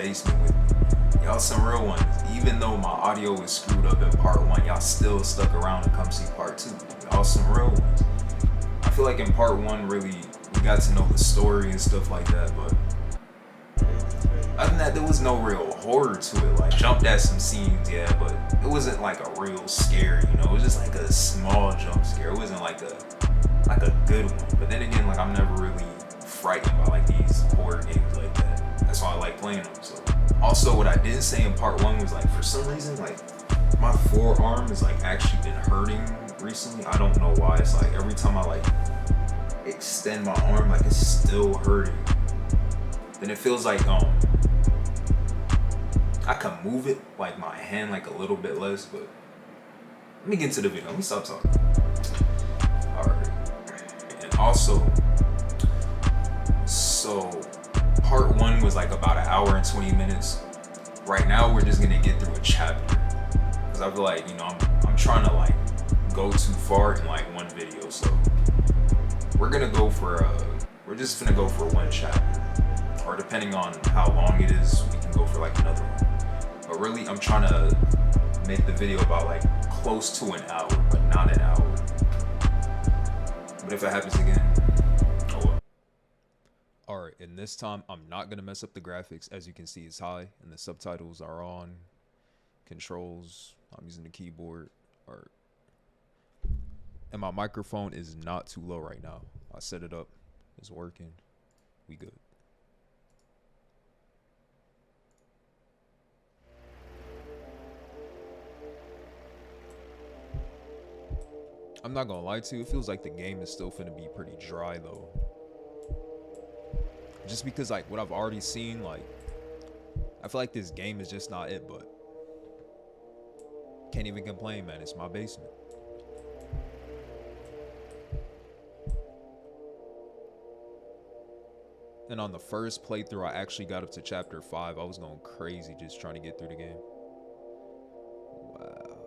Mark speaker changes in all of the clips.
Speaker 1: basement with me. Y'all some real ones. Even though my audio was screwed up in part 1, y'all still stuck around to come see part 2. Y'all some real ones. I feel like in part 1, really, we got to know the story and stuff like that, but other than that, there was no real horror to it. Like, jumped at some scenes, yeah, but it wasn't like a real scare, you know? It was just like a small jump scare. It wasn't like a good one. But then again, like, I'm never really frightened by like these horror games like that. That's why I like playing them. So, also, what I didn't say in part 1 was like, for some reason, like, my forearm has like actually been hurting recently. I don't know why. It's like every time I like extend my arm, like it's still hurting. Then it feels like I can move it, like my hand, like a little bit less, but let me get into the video. Let me stop talking. Alright. And also, so part 1 was like about 1 hour and 20 minutes. Right now, we're just gonna get through a chapter. Because I feel like, you know, I'm trying to like go too far in like one video. So we're just gonna go for one chapter. Or depending on how long it is, we can go for like another one. But really, I'm trying to make the video about like close to an hour, but not an hour. But if it happens again, oh well. Alright, and this time I'm not gonna mess up the graphics. As you can see, it's high and the subtitles are on. Controls, I'm using the keyboard. And my microphone is not too low right now. I set it up, it's working, we good. I'm not gonna lie to you, it feels like the game is still finna be pretty dry though. Just because like what I've already seen, like I feel like this game is just not it, but can't even complain, man. It's my basement. And on the first playthrough, I actually got up to chapter 5. I was going crazy just trying to get through the game. Wow.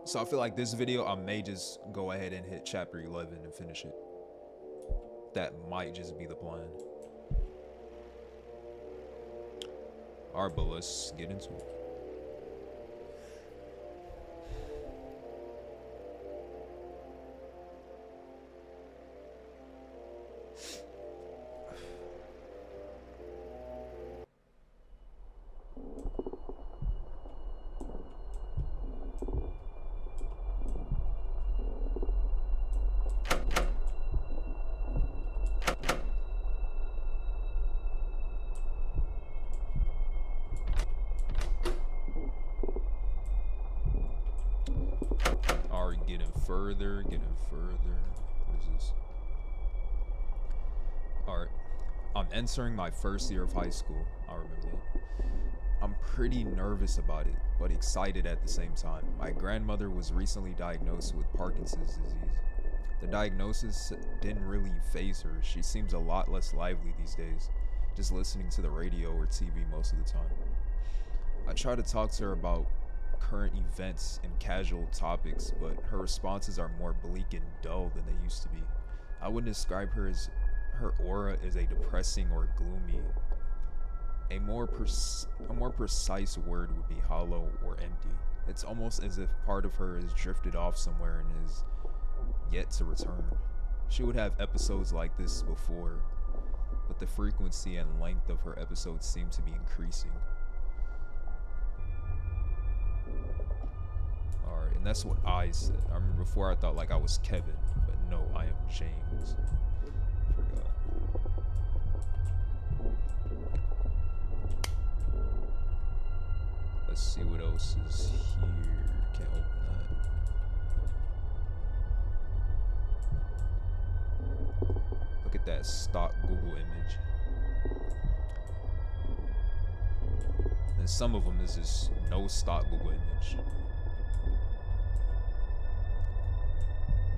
Speaker 1: So I feel like this video, I may just go ahead and hit chapter 11 and finish it. That might just be the plan. Alright, but let's get into it. Getting further. What is this? Alright. I'm entering my first year of high school. I remember that. I'm pretty nervous about it, but excited at the same time. My grandmother was recently diagnosed with Parkinson's disease. The diagnosis didn't really faze her. She seems a lot less lively these days, just listening to the radio or TV most of the time. I try to talk to her about current events and casual topics, but her responses are more bleak and dull than they used to be. I wouldn't describe her aura as a depressing or gloomy. A more precise word would be hollow or empty. It's almost as if part of her has drifted off somewhere and is yet to return. She would have episodes like this before, but the frequency and length of her episodes seem to be increasing. Alright, and that's what I said. I remember before I thought like I was Kevin, but no, I am James. Forgot. Let's see what else is here. Can't open that. Look at that stock Google image. And some of them is just no stock Google image.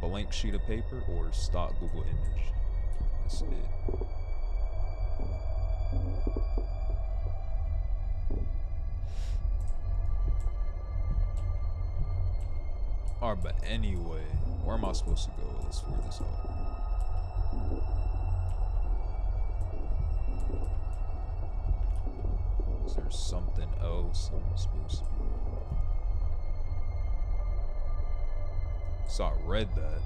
Speaker 1: Blank sheet of paper or stock Google image. That's it. Alright, but anyway, where am I supposed to go? Let's figure this out. Is there something else I'm supposed to be? So I read that.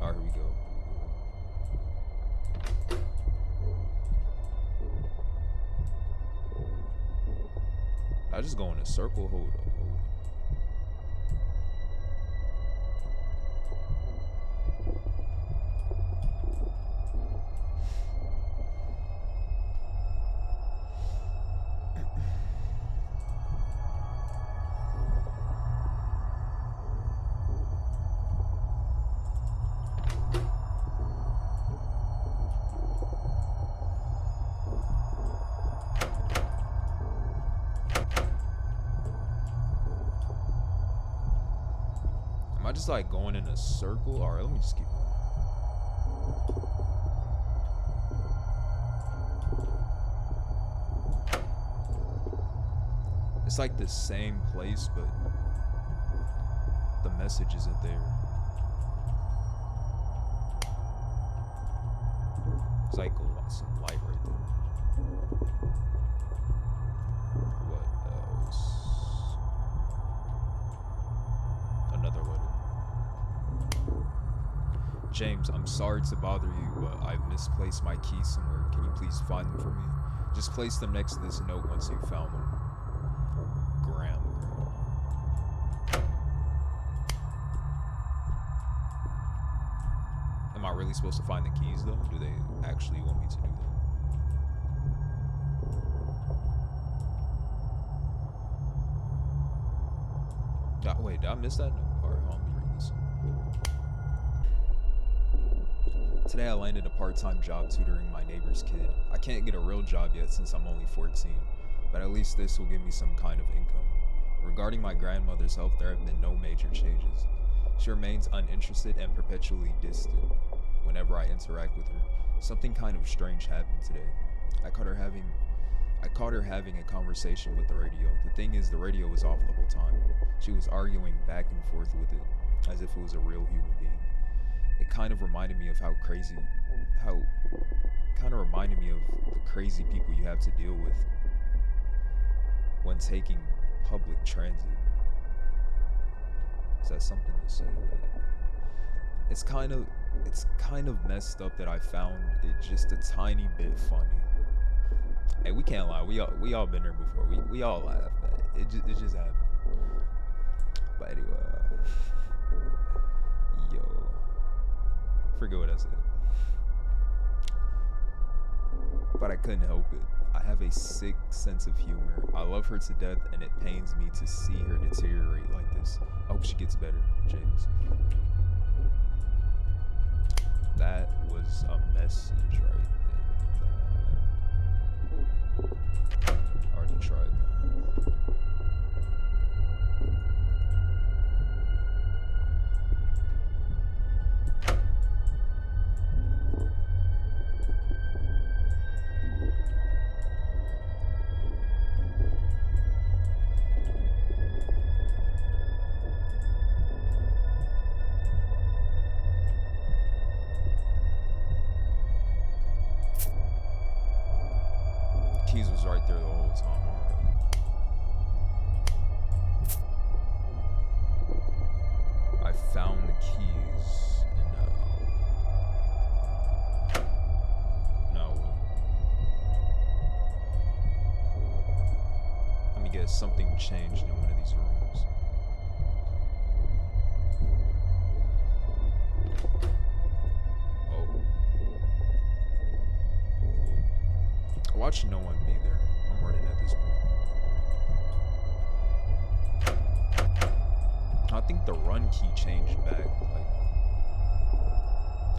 Speaker 1: Alright, here we go. I just go in a circle. Hold up. Am I just like going in a circle? Alright, let me just keep going. It's like the same place, but the message isn't there. It's like some light right there. What else? Another letter. James, I'm sorry to bother you, but I've misplaced my keys somewhere. Can you please find them for me? Just place them next to this note once you've found them. Graham. Am I really supposed to find the keys though? Do they actually want me to do that? Wait, did I miss that note? Alright, let me read this. Today I landed a part-time job tutoring my neighbor's kid. I can't get a real job yet since I'm only 14, but at least this will give me some kind of income. Regarding my grandmother's health, there have been no major changes. She remains uninterested and perpetually distant whenever I interact with her. Something kind of strange happened today. I caught her having a conversation with the radio. The thing is, the radio was off the whole time. She was arguing back and forth with it, as if it was a real human being. It kind of reminded me of the crazy people you have to deal with when taking public transit. Is that something to say? Like, it's kind of messed up that I found it just a tiny bit funny. Hey, we can't lie. We all been there before. We all laugh, man. It just happened. But anyway, yo, forget what I said. But I couldn't help it. I have a sick sense of humor. I love her to death, and it pains me to see her deteriorate like this. I hope she gets better, James. That was a message right there. I already tried that. Keys was right there the whole time. Alright. I found the keys, and now what? Let me guess, something changed in one of these rooms. Watch no one be there. I'm running at this point. I think the run key changed back. Like,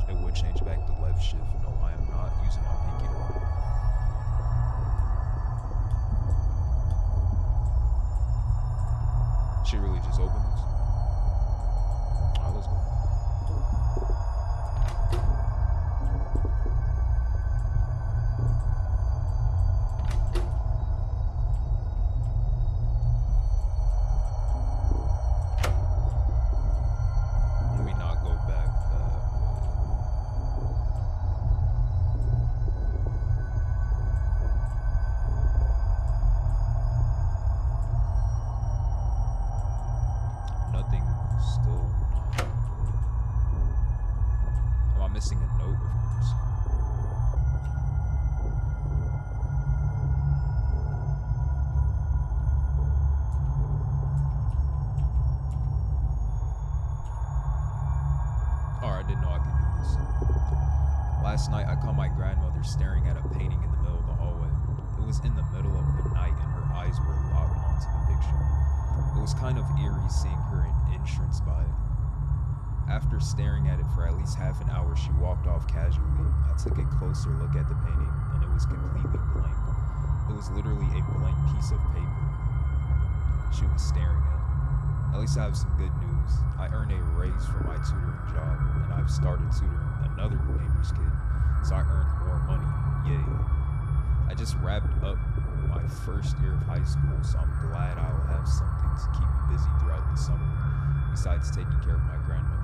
Speaker 1: it would change back to left shift. No, I am not using my pinky to run. She really just opened this? Alright, let's go. Let me knock missing a note, of course. Oh, I didn't know I could do this. Last night, I caught my grandmother staring at a painting in the middle of the hallway. It was in the middle of the night, and her eyes were locked onto the picture. It was kind of eerie seeing her entranced by it. After staring at it for at least half an hour, she walked off casually. I took a closer look at the painting, and it was completely blank. It was literally a blank piece of paper she was staring at. At least I have some good news. I earned a raise for my tutoring job, and I've started tutoring another neighbor's kid, so I earned more money. Yay. I just wrapped up my first year of high school, so I'm glad I'll have something to keep me busy throughout the summer, besides taking care of my grandmother.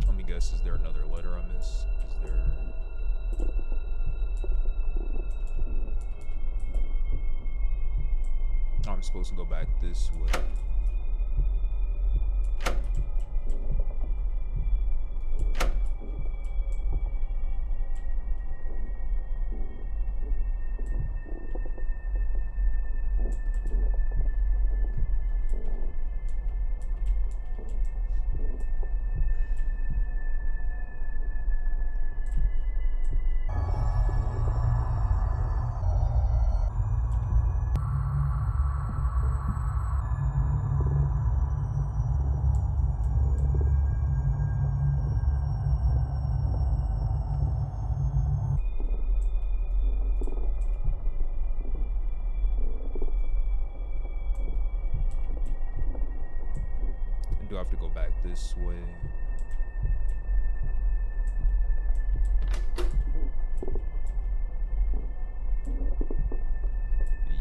Speaker 1: Let me guess, is there another letter I missed? Is there... I'm supposed to go back this way. Do I have to go back this way?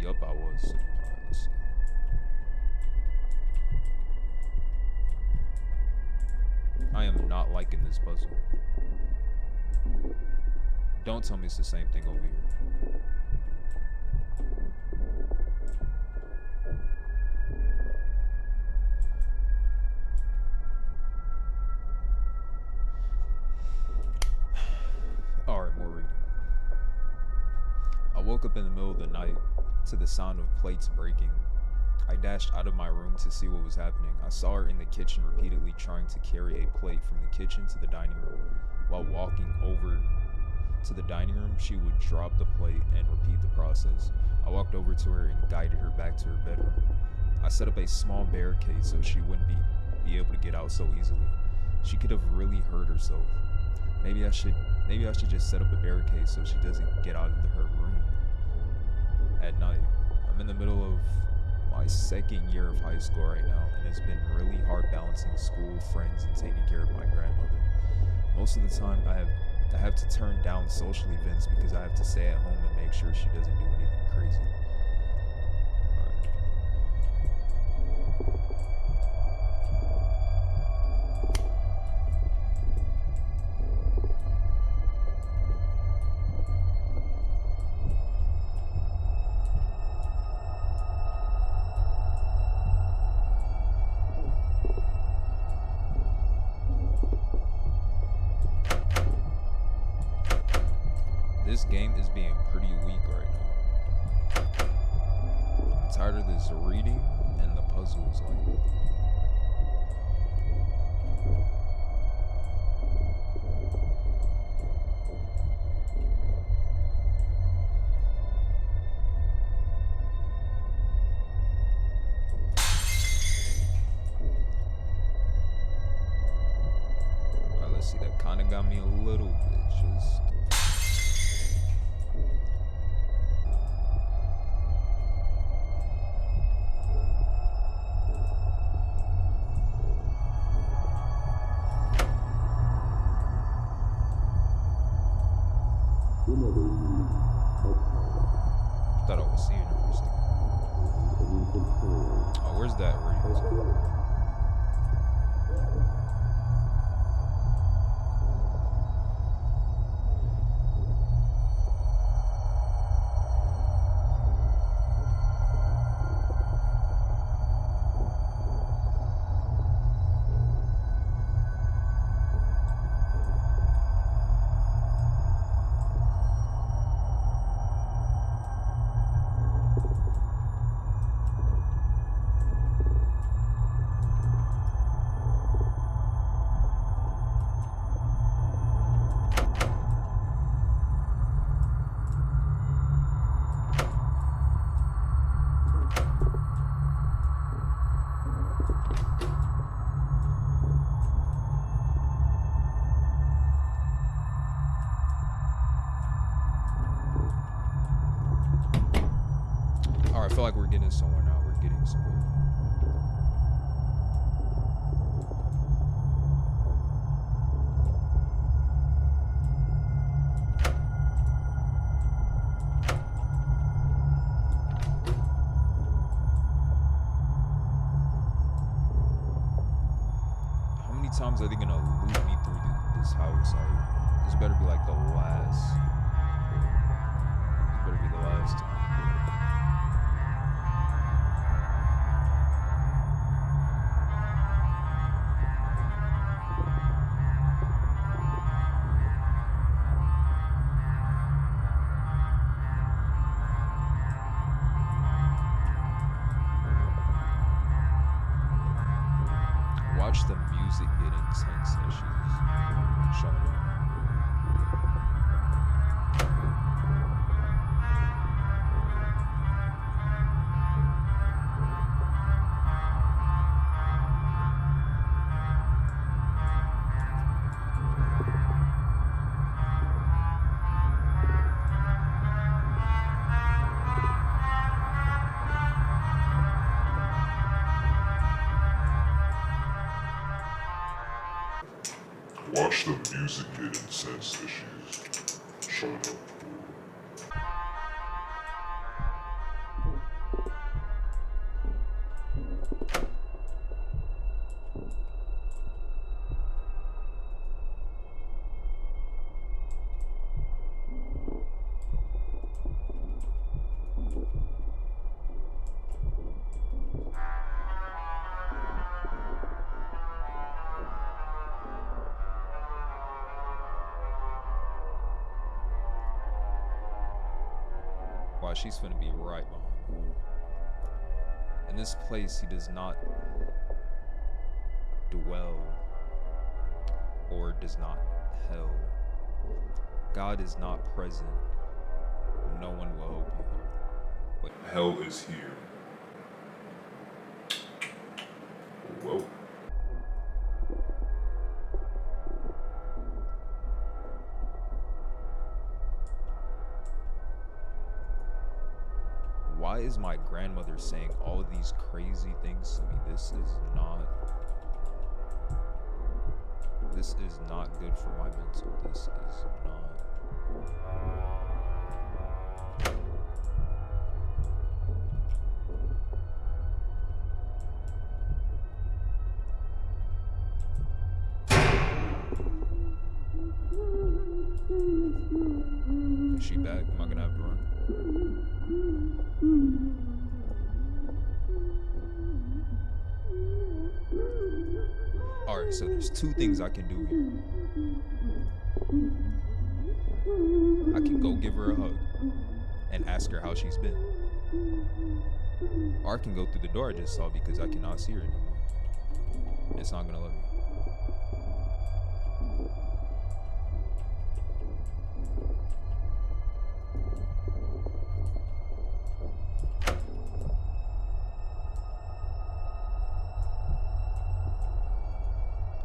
Speaker 1: Yup, I was. Alright, let's see. I am not liking this puzzle. Don't tell me it's the same thing over here. Alright, more reading. I woke up in the middle of the night to the sound of plates breaking. I dashed out of my room to see what was happening. I saw her in the kitchen repeatedly trying to carry a plate from the kitchen to the dining room. While walking over to the dining room, she would drop the plate and repeat the process. I walked over to her and guided her back to her bedroom. I set up a small barricade so she wouldn't be able to get out so easily. She could have really hurt herself. Maybe I should just set up a barricade so she doesn't get out of her room at night. I'm in the middle of my second year of high school right now, and it's been really hard balancing school, friends, and taking care of my grandmother. Most of the time, I have to turn down social events because I have to stay at home and make sure she doesn't do anything crazy. This game is being pretty weak right now. I'm tired of this reading and the puzzles. Alright, let's see. That kind of got me a little bit. Just. Thought I was seeing her for a second. Oh, where's that radio? All right, I feel like we're getting somewhere now. We're getting somewhere. How many times are they gonna loop me through this house? This better be like the last. This better be the last time. Watch the music get intense as she's showing up.
Speaker 2: Watch the music get intense as she's showing up.
Speaker 1: Wow, she's finna be right behind me. In this place, he does not dwell or does not hell. God is not present. No one will help you here. But
Speaker 2: Hell is here. Whoa.
Speaker 1: why is my grandmother saying all of these crazy things to me? This is not good for my mental. This is not. Is she back? Am I gonna have to run? Alright, so there's two things I can do here. I can go give her a hug and ask her how she's been. Or I can go through the door I just saw because I cannot see her anymore. It's not gonna let me.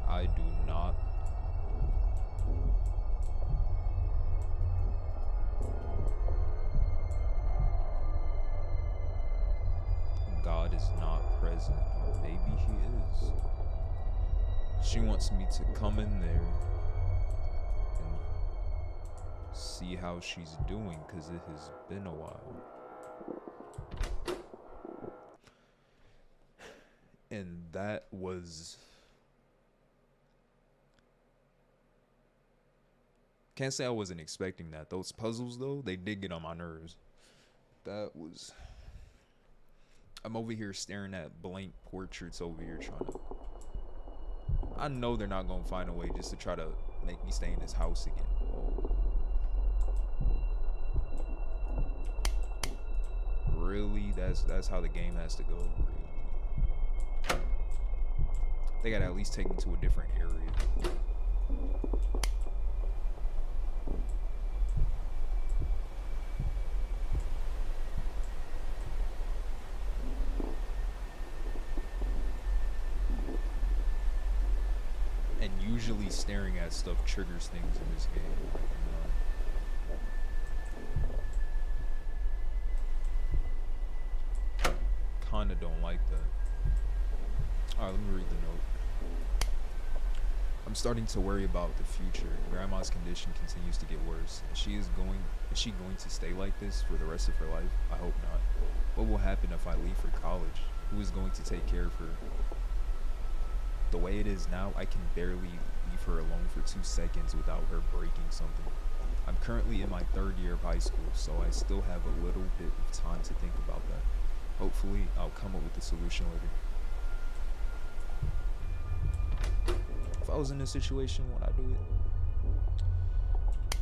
Speaker 1: I do not. God is not present, or maybe he is. She wants me to come in there and see how she's doing, because it has been a while. And that was, can't say I wasn't expecting that. Those puzzles though, they did get on my nerves. That was, I'm over here staring at blank portraits over here trying to, I know they're not gonna find a way just to try to make me stay in this house again. Oh. Really? That's how the game has to go? Really? They gotta at least take me to a different area. And usually staring at stuff triggers things in this game. Kinda don't like that. Alright, let me read the note. I'm starting to worry about the future. Grandma's condition continues to get worse. Is she going to stay like this for the rest of her life? I hope not. What will happen if I leave for college? Who is going to take care of her? The way it is now, I can barely leave her alone for 2 seconds without her breaking something. I'm currently in my 3rd year of high school, so I still have a little bit of time to think about that. Hopefully, I'll come up with a solution later. If I was in this situation, would I do it?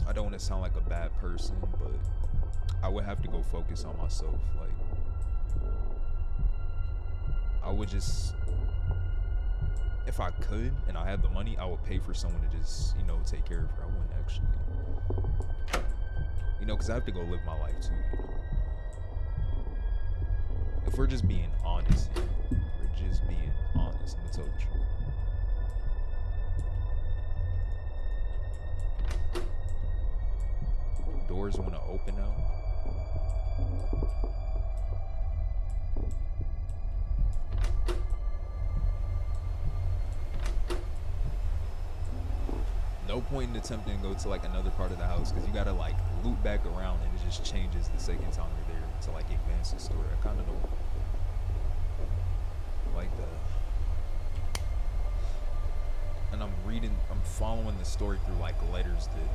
Speaker 1: I don't want to sound like a bad person, but I would have to go focus on myself. Like, I would just, if I could and I had the money, I would pay for someone to just, take care of her. I wouldn't actually, because I have to go live my life too, If we're just being honest here, I'm gonna tell the truth. Doors want to open now. No point in attempting to go to like another part of the house because you gotta like loop back around and it just changes the second time you're there to like advance the story. I kind of don't like that. And I'm following the story through like letters that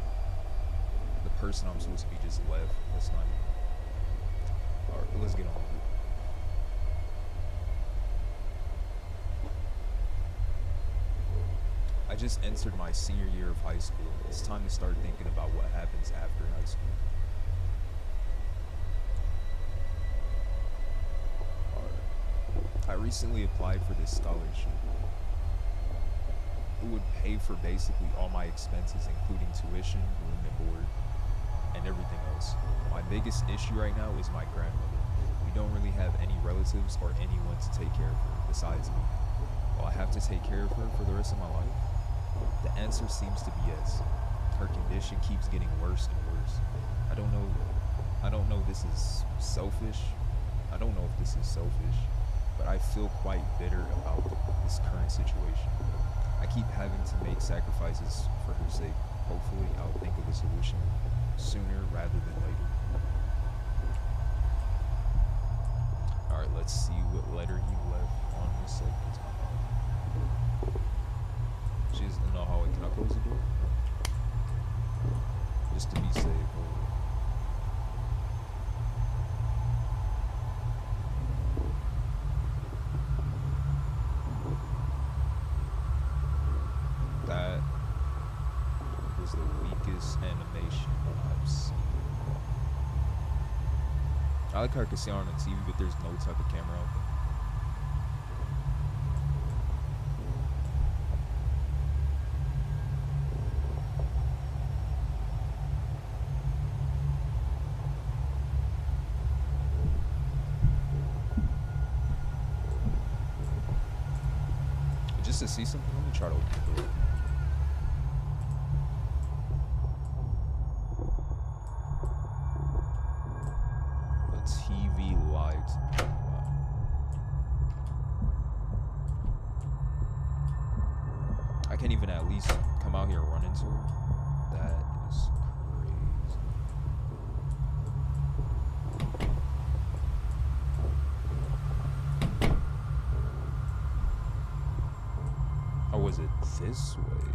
Speaker 1: the person I'm supposed to be just left. That's not even. Alright, let's get on with it. I just entered my senior year of high school. It's time to start thinking about what happens after high school. I recently applied for this scholarship. It would pay for basically all my expenses, including tuition, room and board, and everything else. My biggest issue right now is my grandmother. We don't really have any relatives or anyone to take care of her besides me. Will I have to take care of her for the rest of my life? The answer seems to be yes. Her condition keeps getting worse and worse. I don't know if this is selfish. But I feel quite bitter about this current situation. I keep having to make sacrifices for her sake. Hopefully, I'll think of a solution sooner rather than later. Alright, let's see what letter he left on the second time. She doesn't know how can I close the door? Just to be safe. That was the weakest animation I've seen. I like how I can see on the TV, but there's no type of camera out there. Just to see something, let me try to open the door. A TV light. Wow. I can't even at least come out here and run into her. That is crazy. was it this way?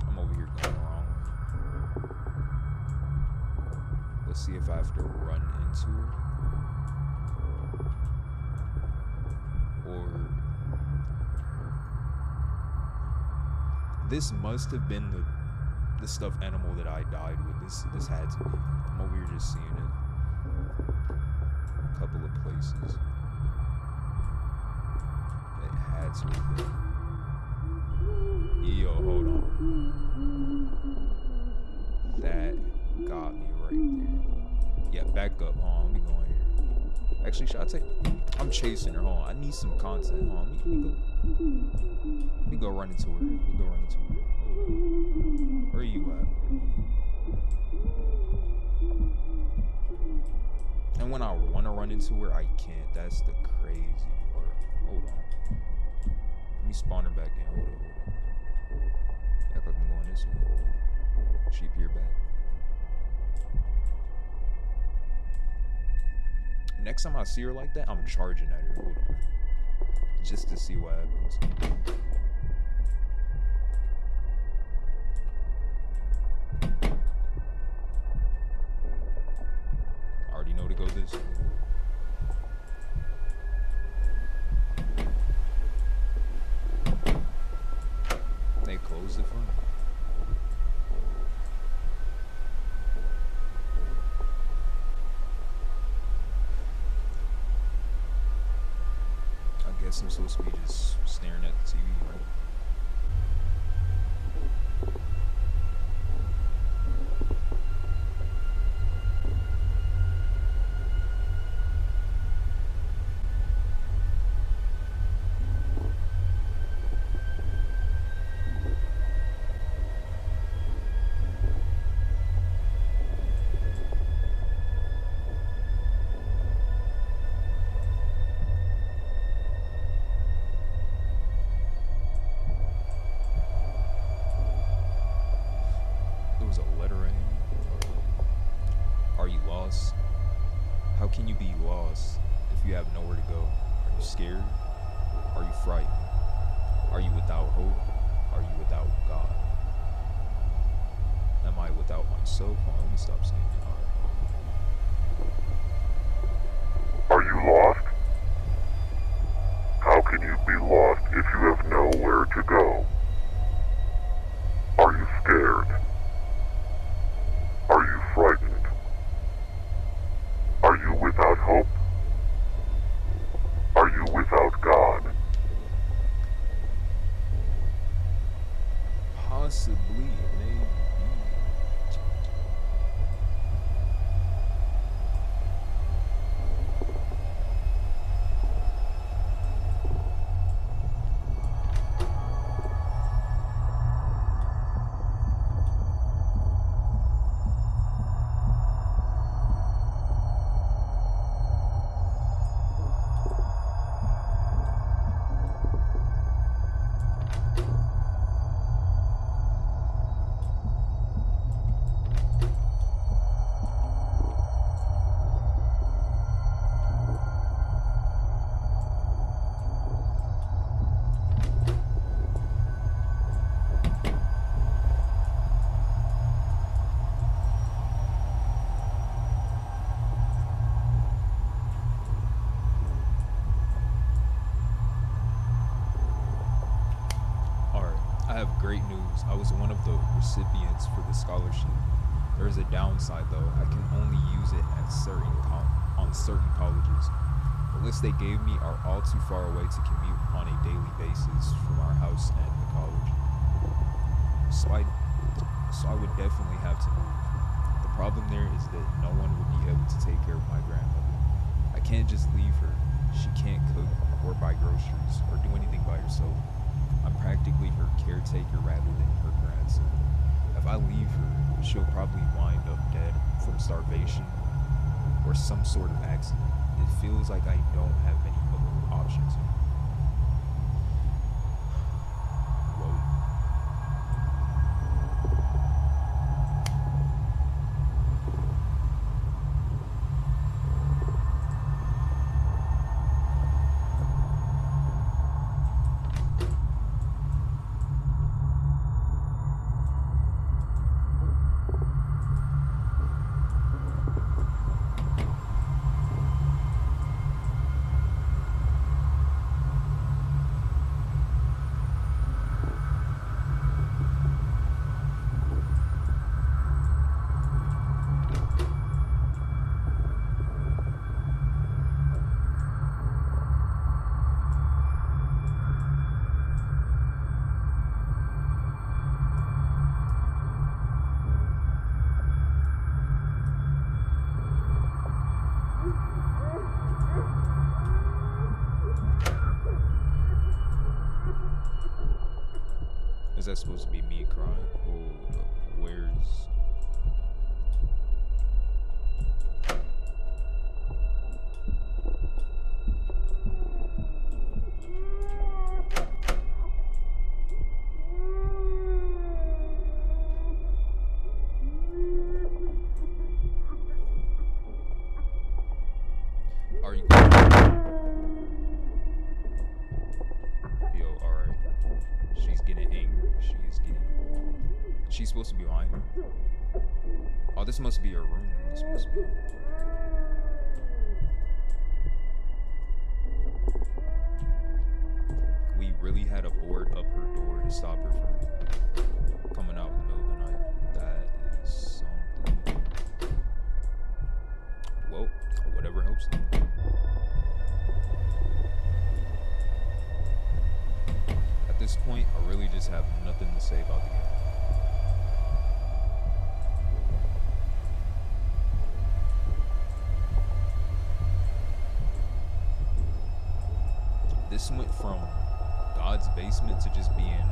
Speaker 1: I'm over here going the wrong way. Let's see if I have to run into her. Or... This must have been the stuffed animal that I died with. This had to be. I'm over here just seeing it. A couple of places. It had to have been. Yo, hold on. That got me right there. Yeah, back up. Hold on, let me go in here. Actually, should I take... I'm chasing her. Hold on, I need some content. Hold on, let me go run into her. Hold on. Where you at? And when I want to run into her, I can't. That's the crazy part. Hold on. Let me spawn her back in. Hold on. Act like I'm going this way. She appear back. Next time I see her like that, I'm charging at her. Hold on. Just to see what happens. I already know to go this way. They closed it for me. I guess I'm supposed to be just staring at the TV, right? How can you be lost if you have nowhere to go? Are you scared? Are you frightened? Are you without hope? Are you without God? Am I without myself? Hold on, let me stop saying that.
Speaker 2: Are you lost? How can you be lost if you have nowhere to go? Are you scared? Are you frightened? Are you without hope? Are you without God?
Speaker 1: Possibly, maybe. Great news. I was one of the recipients for the scholarship. There is a downside though. I can only use it at certain colleges. The list they gave me are all too far away to commute on a daily basis from our house and the college. So I would definitely have to move. The problem there is that no one would be able to take care of my grandmother. I can't just leave her. She can't cook or buy groceries or do anything by herself. I'm practically her caretaker rather than her grandson. If I leave her, she'll probably wind up dead from starvation or some sort of accident. It feels like I don't have many other options. Whoa. Is that supposed to be me crying? Hold up. Where's... Are you... Yo, alright. She's getting angry. She's supposed to be behind her? Oh, this must be her room. This must be... We really had to board up her door to stop her from coming out in the middle of the night. That is something. Well, whatever helps them. At this point, I really just have nothing to say about the game. This went from God's Basement to just being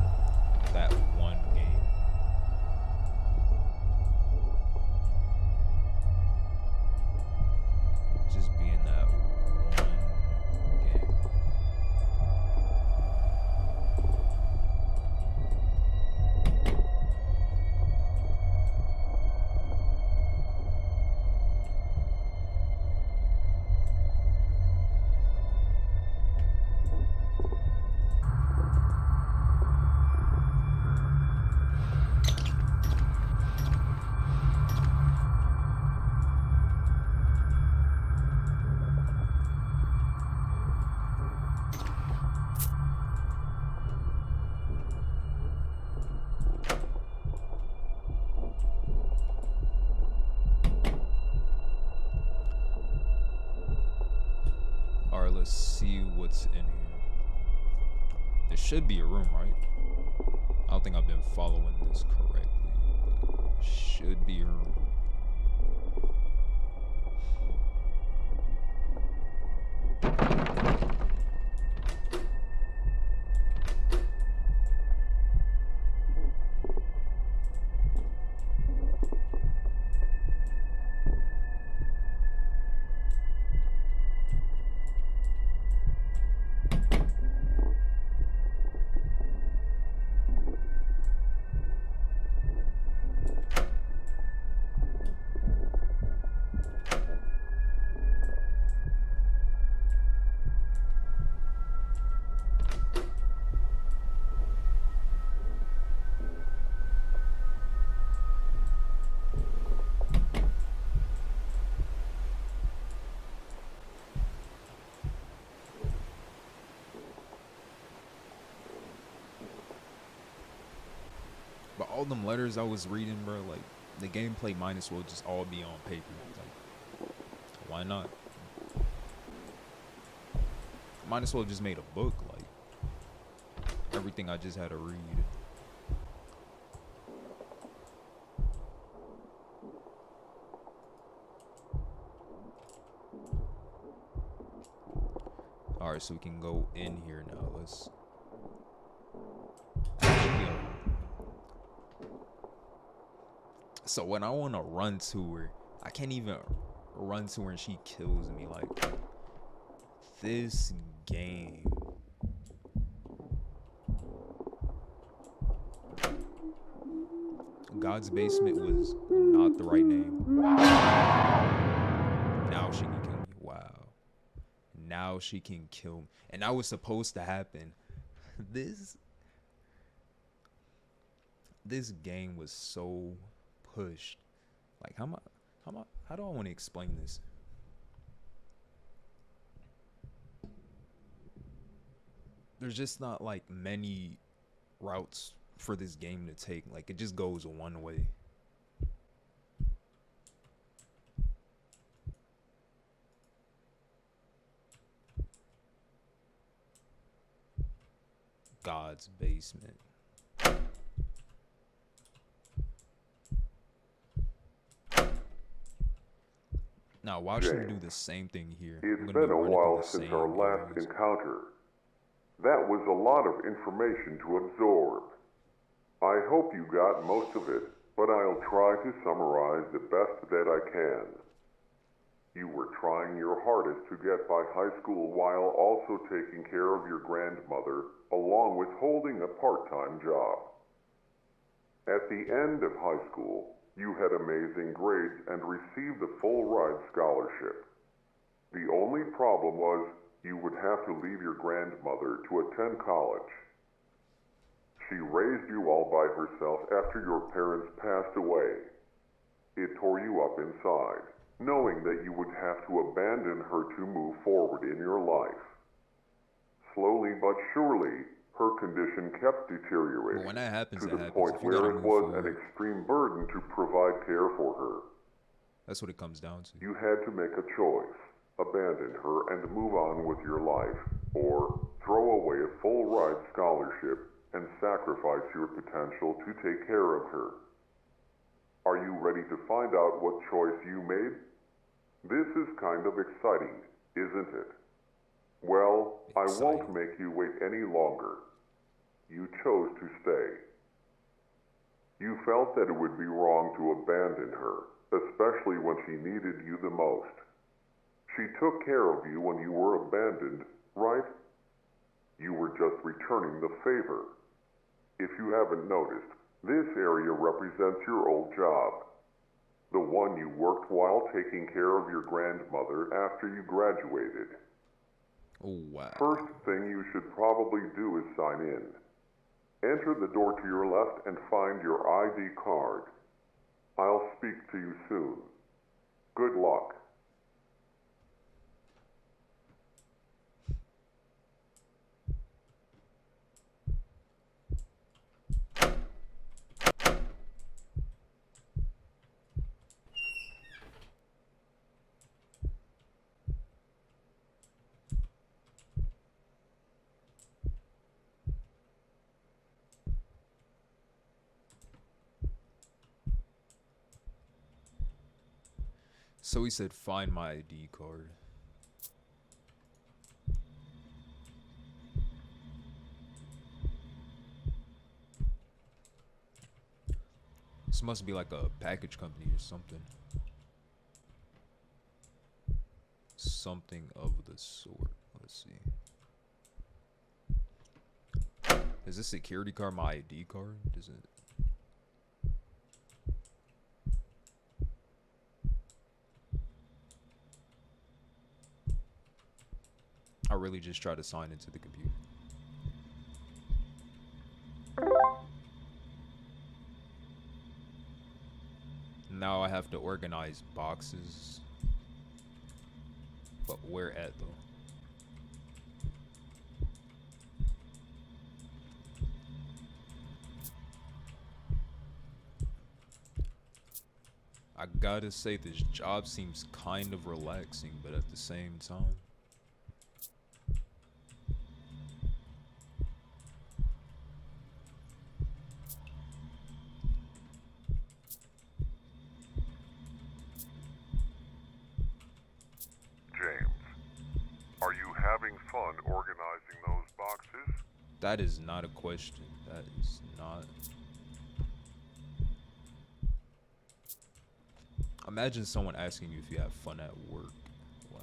Speaker 1: that one game. Just being that one game. Alright, let's see what's in here. There should be a room, right? I don't think I've been following this correctly, but should be a room. But all them letters I was reading, bro, like, the gameplay might as well just all be on paper. Like, why not? Might as well just made a book, like, everything I just had to read. Alright, so we can go in here now. Let's... So when I want to run to her, I can't even run to her and she kills me. Like, this game. God's Basement was not the right name. Now she can kill me. Wow. Now she can kill me. And that was supposed to happen. This game was so pushed. Like, how do I want to explain this? There's just not like many routes for this game to take. Like, it just goes one way. God's Basement. Now watch them do the same thing here.
Speaker 3: It's been a while since our last encounter. That was a lot of information to absorb. I hope you got most of it, but I'll try to summarize the best that I can. You were trying your hardest to get by high school while also taking care of your grandmother, along with holding a part-time job. At the end of high school, you had amazing grades and received a full-ride scholarship. The only problem was you would have to leave your grandmother to attend college. She raised you all by herself after your parents passed away. It tore you up inside, knowing that you would have to abandon her to move forward in your life. Slowly but surely, her condition kept deteriorating
Speaker 1: But when that happens,
Speaker 3: to
Speaker 1: it
Speaker 3: the
Speaker 1: happens.
Speaker 3: point
Speaker 1: If you
Speaker 3: where
Speaker 1: gotta
Speaker 3: it
Speaker 1: move
Speaker 3: was an
Speaker 1: forward,
Speaker 3: extreme burden to provide care for her.
Speaker 1: that's what it comes down to.
Speaker 3: You had to make a choice, abandon her and move on with your life, or throw away a full-ride scholarship and sacrifice your potential to take care of her. Are you ready to find out what choice you made? This is kind of exciting, isn't it? Well, I won't make you wait any longer. You chose to stay. You felt that it would be wrong to abandon her, especially when she needed you the most. She took care of you when you were abandoned, right? You were just returning the favor. If you haven't noticed, this area represents your old job. The one you worked while taking care of your grandmother after you graduated.
Speaker 1: Oh, wow.
Speaker 3: First thing you should probably do is sign in. Enter the door to your left and find your ID card. I'll speak to you soon. Good luck.
Speaker 1: So he said, find my ID card. This must be like a package company or something. Something of the sort. Let's see. Is this security card my ID card? Does it? I really just try to sign into the computer. Now I have to organize boxes. But where at though? I gotta say this job seems kind of relaxing, but at the same time.
Speaker 3: James, are you having fun organizing those boxes?
Speaker 1: That is not a question. That is not. Imagine someone asking you if you have fun at work. Wow.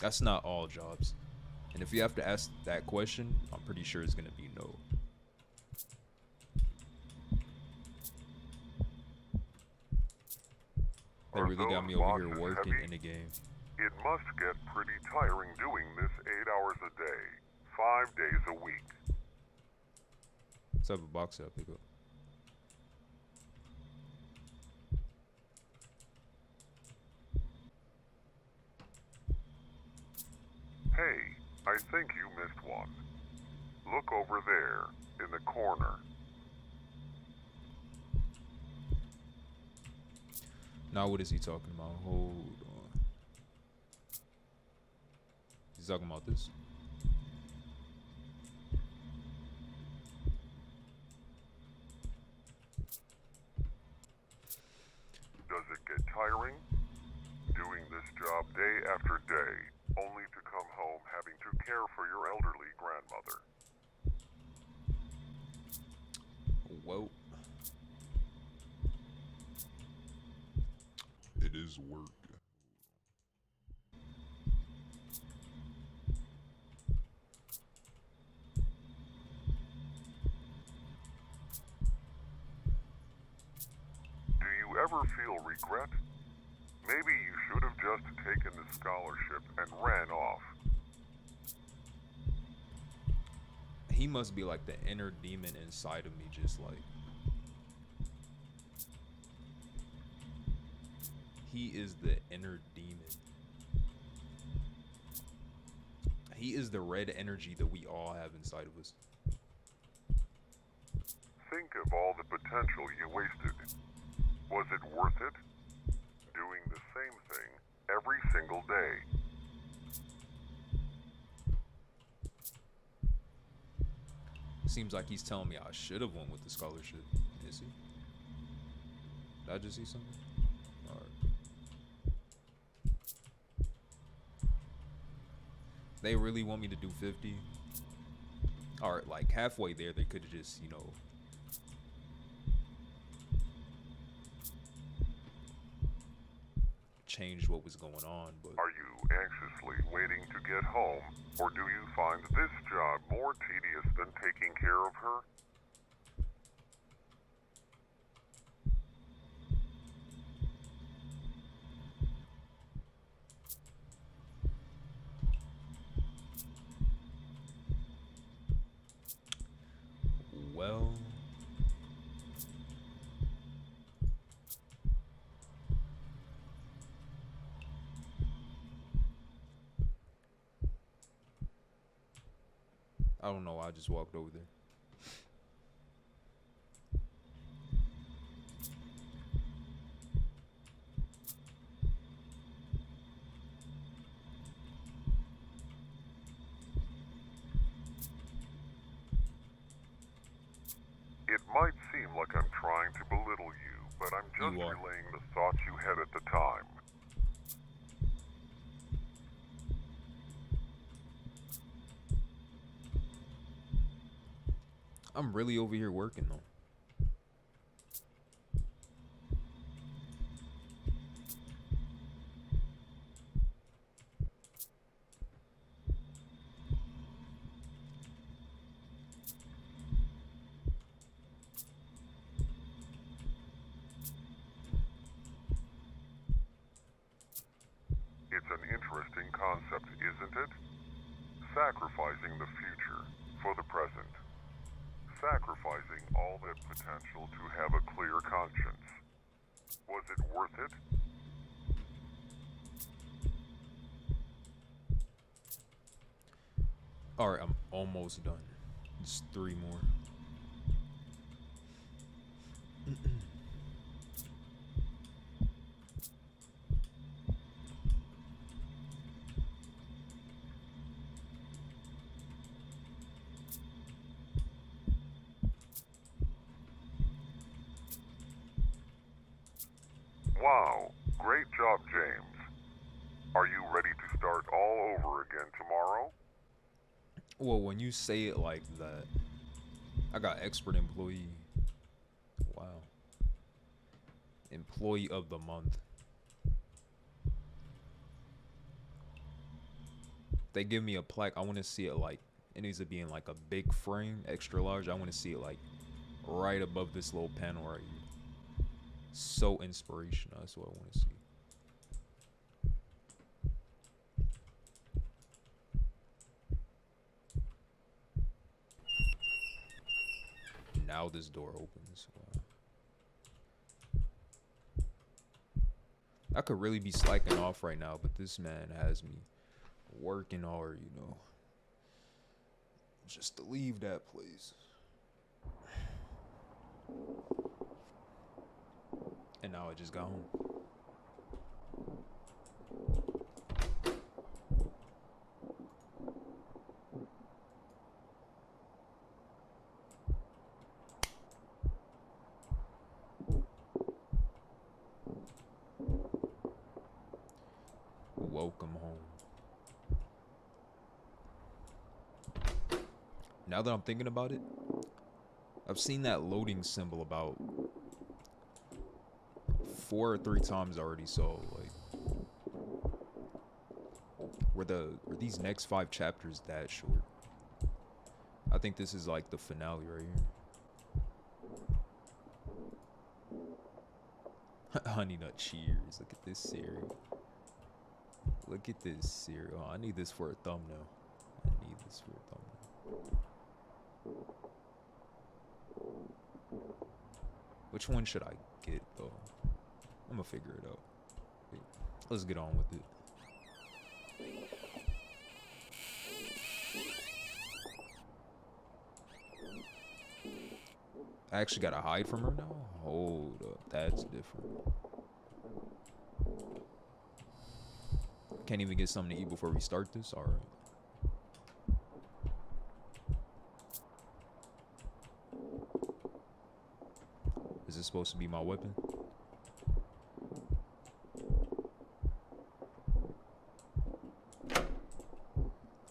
Speaker 1: That's not all jobs. And if you have to ask that question, I'm pretty sure it's gonna be no. They really got me over here working in the game.
Speaker 3: It must get pretty tiring doing this 8 hours a day, 5 days a week.
Speaker 1: What type of box did I pick up?
Speaker 3: Hey, I think you missed one. Look over there, in the corner.
Speaker 1: Now what is he talking about? Hold on. He's talking about this?
Speaker 3: Does it get tiring? Doing this job day after day, only to come home having to care for your elderly grandmother.
Speaker 2: his work.
Speaker 3: Do you ever feel regret? Maybe you should have just taken the scholarship and ran off.
Speaker 1: He must be like the inner demon inside of me, just like. He is the inner demon. He is the red energy that we all have inside of us.
Speaker 3: Think of all the potential you wasted. Was it worth it? Doing the same thing every single day.
Speaker 1: Seems like he's telling me I should have won with the scholarship. Is he? Did I just see something? Alright. They really want me to do 50? Alright, like halfway there, they could have just, you know, changed what was going on, but
Speaker 3: Are you anxiously waiting to get home, or do you find this job more tedious than taking care of her?
Speaker 1: well, I don't know. I just walked over there.
Speaker 3: It might seem like I'm trying to belittle you, but I'm just
Speaker 1: You are.
Speaker 3: relaying the thoughts you had at the time.
Speaker 1: I'm really over here working though.
Speaker 3: It's an interesting concept, isn't it? Sacrificing the future for the present. Sacrificing all that potential to have a clear conscience. Was it worth it?
Speaker 1: Alright, I'm almost done. Just 3 more.
Speaker 3: Wow, great job, James. Are you ready to start all over again tomorrow?
Speaker 1: Well, when you say it like that, I got expert employee. Wow. Employee of the month. They give me a plaque. I want to see it like, it needs to be in like a big frame, extra large. I want to see it like right above this little panel right here. So inspirational. That's what I want to see. Now this door opens. Wow. I could really be slacking off right now, but this man has me working hard, you know. Just to leave that place. And now I just got home. Welcome home. Now that I'm thinking about it, I've seen that loading symbol about 4 or 3 times already, so like were these next 5 chapters that short? I think this is like the finale right here. Honey Nut Cheers. Look at this cereal. Look at this cereal. I need this for a thumbnail. I need this for a thumbnail. Which one should I get though? I'm gonna figure it out. Wait, let's get on with it. I actually gotta hide from her now? Hold up, that's different. Can't even get something to eat before we start this? Alright. Is this supposed to be my weapon?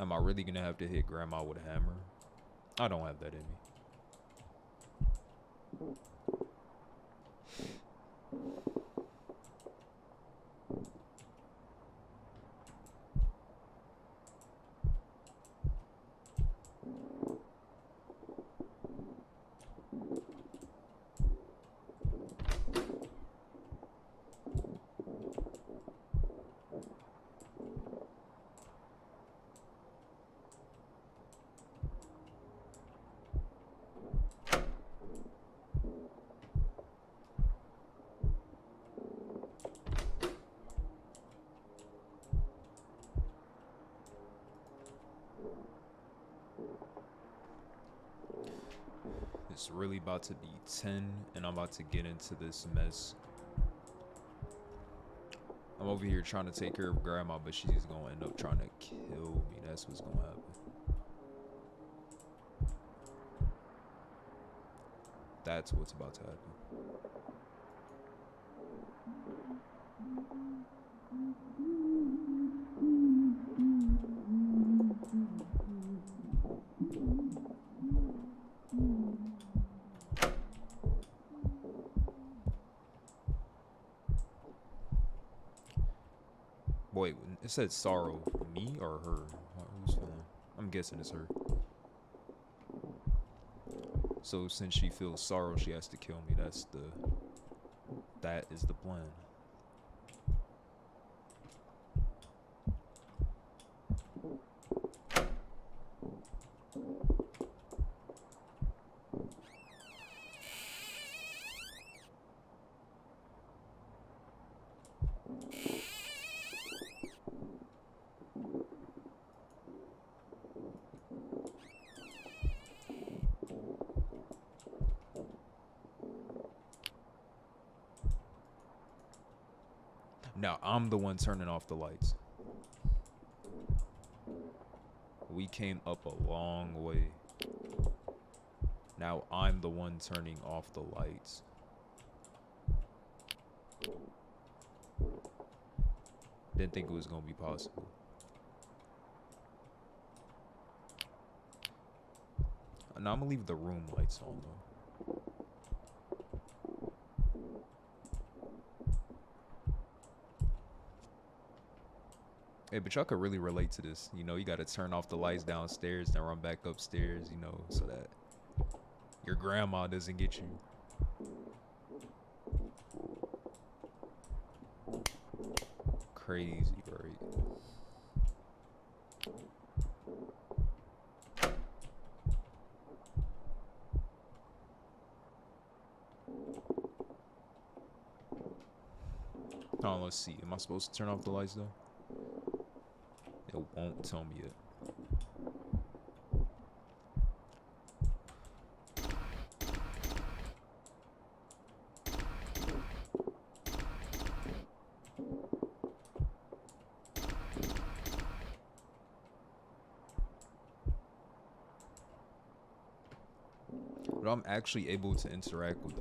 Speaker 1: Am I really gonna have to hit grandma with a hammer? I don't have that in me. It's really about to be 10 and I'm about to get into this mess. I'm over here trying to take care of grandma, but she's gonna end up trying to kill me. That's what's gonna happen. That's what's about to happen. Wait, it said sorrow. Me or her? Who's feeling? I'm guessing it's her. So since she feels sorrow, she has to kill me. That is the plan. Now I'm the one turning off the lights. We came up a long way. Now I'm the one turning off the lights. Didn't think it was gonna be possible. Now I'm gonna leave the room lights on though. Hey, but y'all could really relate to this. You know, you gotta turn off the lights downstairs, then run back upstairs, you know, so that your grandma doesn't get you. Crazy, right? Oh, let's see. Am I supposed to turn off the lights though? It won't tell me yet. But I'm actually able to interact with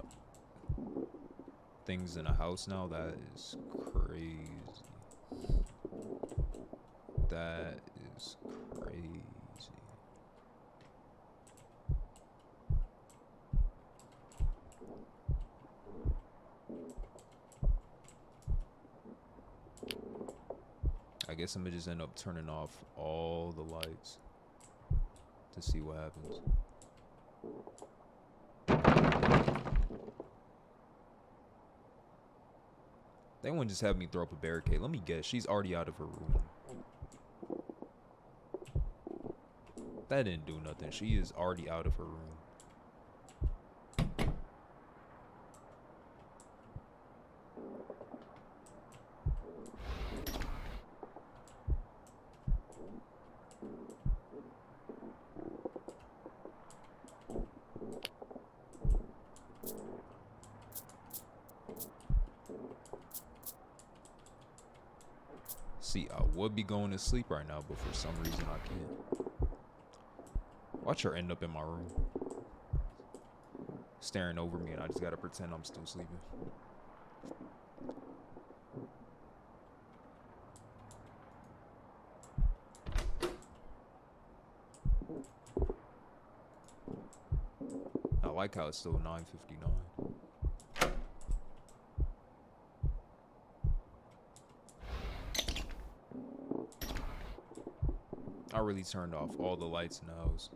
Speaker 1: things in a house now. That is crazy. That is crazy. I guess I'm gonna just end up turning off all the lights to see what happens. They wouldn't just have me throw up a barricade. Let me guess, she's already out of her room. That didn't do nothing. She is already out of her room. See, I would be going to sleep right now, but for some reason I can't. Watch her end up in my room, staring over me, and I just gotta pretend I'm still sleeping. I like how it's still 9:59. I really turned off all the lights in the house.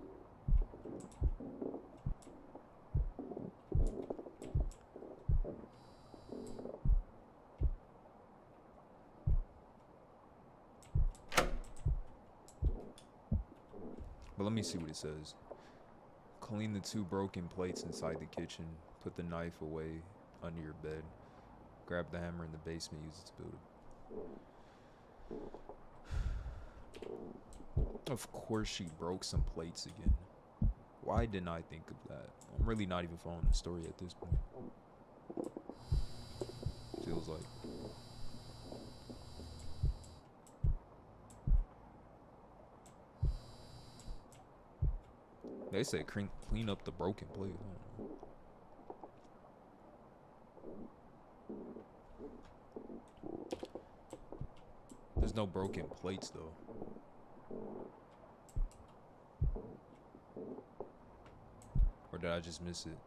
Speaker 1: But let me see what it says. Clean the 2 broken plates inside the kitchen. Put the knife away under your bed. Grab the hammer in the basement. Use it to build it. Of course she broke some plates again. Why didn't I think of that? I'm really not even following the story at this point. Feels like. They say clean up the broken plate. There's no broken plates though. Or did I just miss it?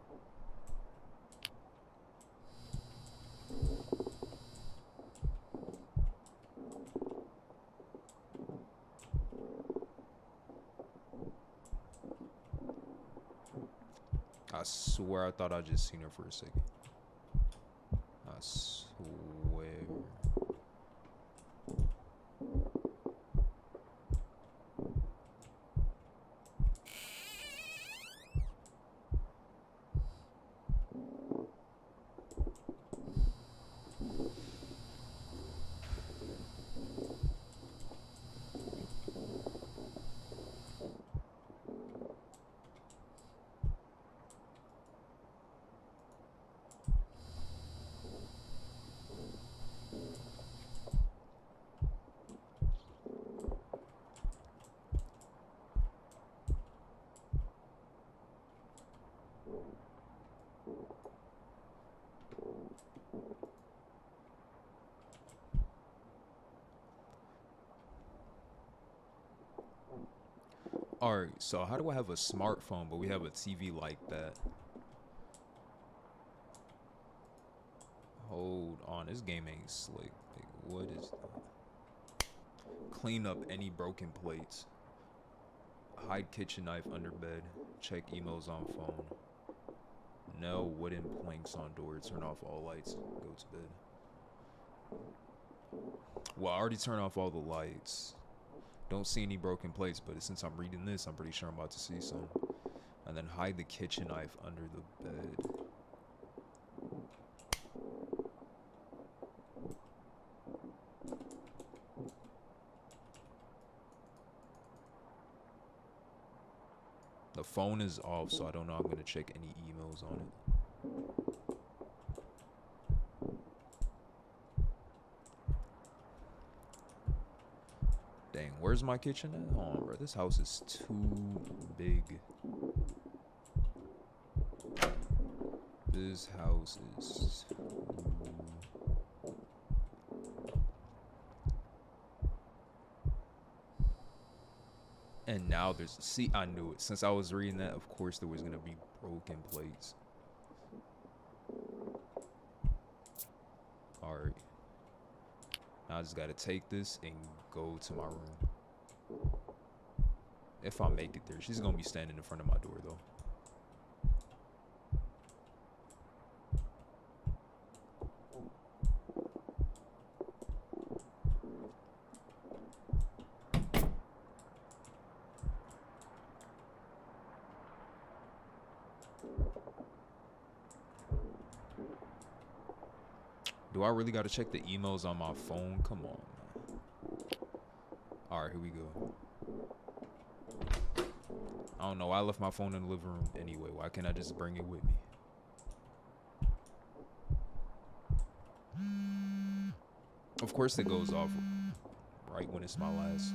Speaker 1: I swear I thought I just seen her for a second. I swear. Alright, so how do I have a smartphone but we have a TV like that? Hold on, this game ain't slick. Like, what is that? Clean up any broken plates. Hide kitchen knife under bed. Check emails on phone. No wooden planks on door. Turn off all lights. Go to bed. Well, I already turned off all the lights. Don't see any broken plates, but since I'm reading this, I'm pretty sure I'm about to see some. And then hide the kitchen knife under the bed. The phone is off, so I don't know I'm going to check any emails on it. Dang, where's my kitchen at? Hold on, bro. This house is too big. This house is too... And now there's... See, I knew it. Since I was reading that, of course there was going to be broken plates. Alright. Now I just gotta take this and go to my room. If I make it there. She's gonna be standing in front of my door though. Do I really gotta check the emails on my phone? Come on, man. Alright, here we go. I don't know. I left my phone in the living room anyway. Why can't I just bring it with me? Of course it goes off right when it's my last.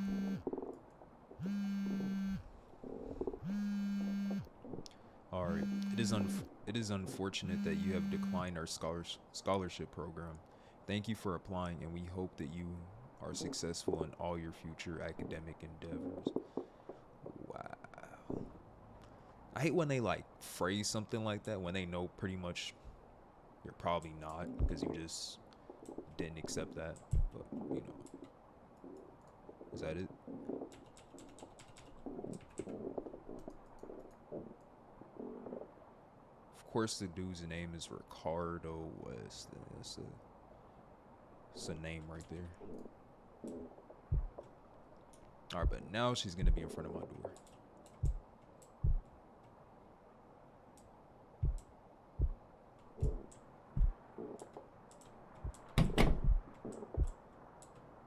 Speaker 1: Alright. It is unfortunate that you have declined our scholarship program. Thank you for applying, and we hope that you are successful in all your future academic endeavors. Wow. I hate when they like phrase something like that when they know pretty much you're probably not, because you just didn't accept that. But you know, is that it? Of course, the dude's name is Ricardo West. That's a name right there. Alright, but now she's gonna be in front of my door.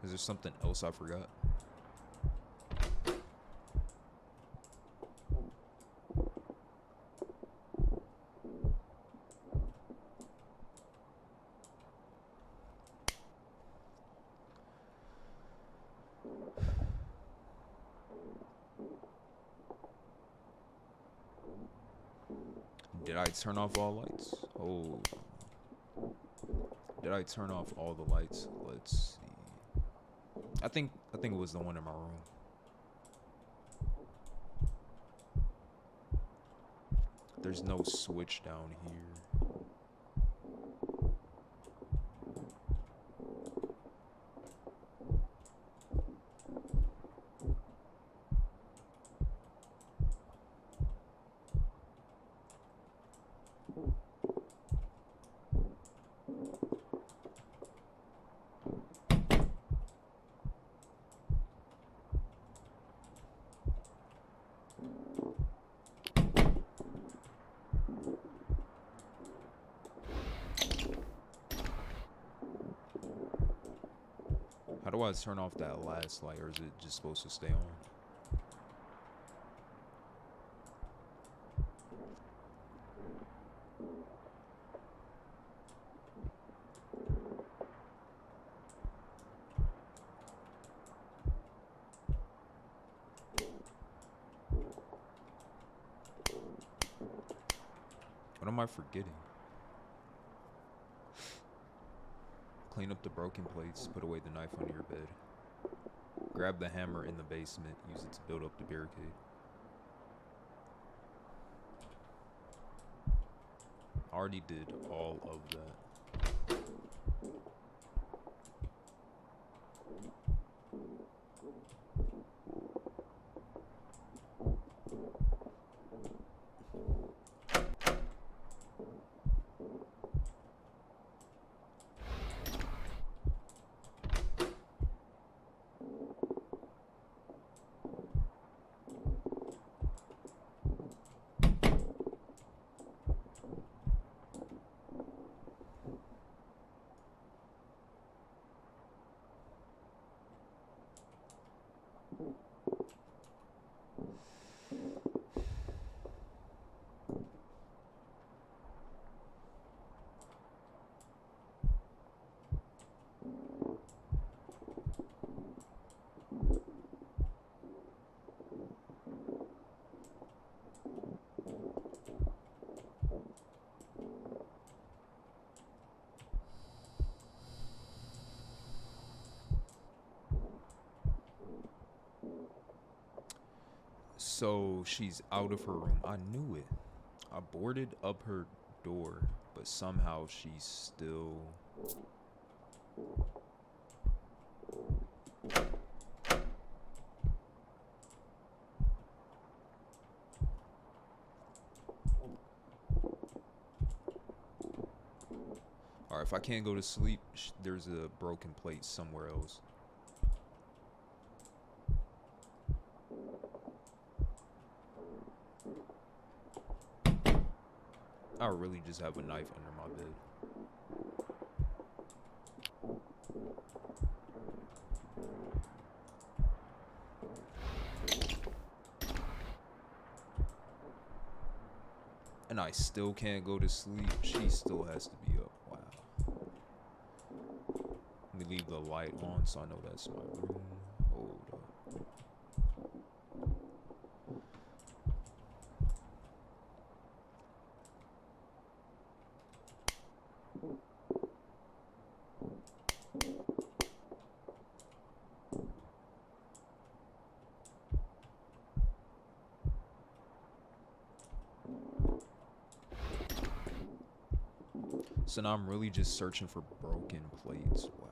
Speaker 1: Is there something else I forgot? Did I turn off all lights? Oh. Did I turn off all the lights? Let's see. I think it was the one in my room. There's no switch down here. How do I turn off that last light, or is it just supposed to stay on? What am I forgetting? Clean up the broken plates, put away the knife under your bed. Grab the hammer in the basement, use it to build up the barricade. I already did all of that. So she's out of her room. I knew it. I boarded up her door, but somehow she's still... If I can't go to sleep, there's a broken plate somewhere else. I really just have a knife under my bed. And I still can't go to sleep. She still has to be up. Wow. Let me leave the light on so I know that's my room. Hold up. So now I'm really just searching for broken plates. Wow.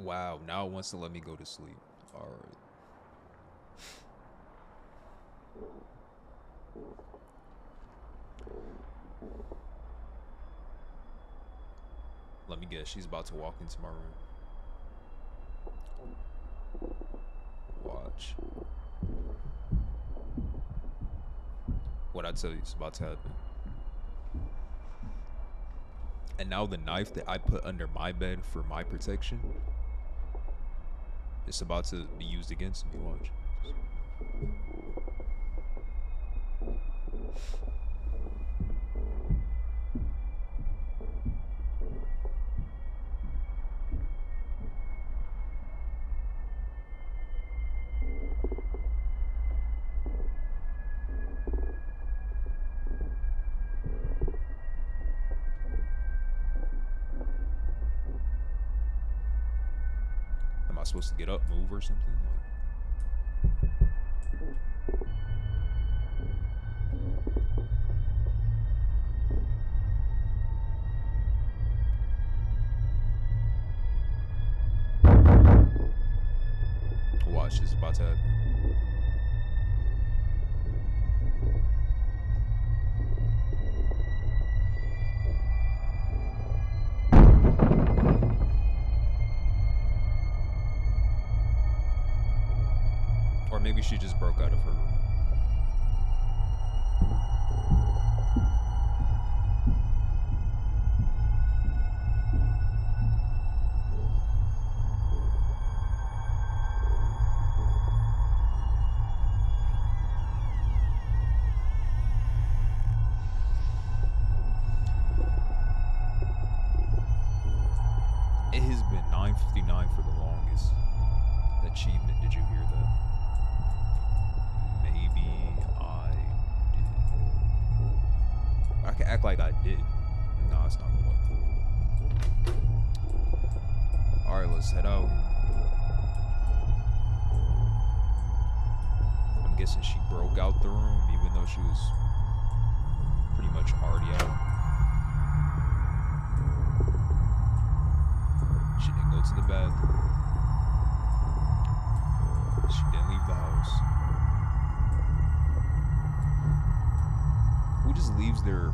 Speaker 1: Wow, now it wants to let me go to sleep. Alright. Let me guess, she's about to walk into my room. Watch. What I tell you is about to happen. And now the knife that I put under my bed for my protection, it's about to be used against me. Watch. Am I supposed to get up, move, or something? Watch, this is about to happen. Or maybe she just broke out of her room. It has been 9:59 for the longest. Achievement, did you hear that? Maybe I did. I can act like I did. Nah, it's not gonna work. Alright, let's head out. I'm guessing she broke out the room even though she was pretty much already out. She didn't go to the bathroom. She didn't leave the house. Who just leaves their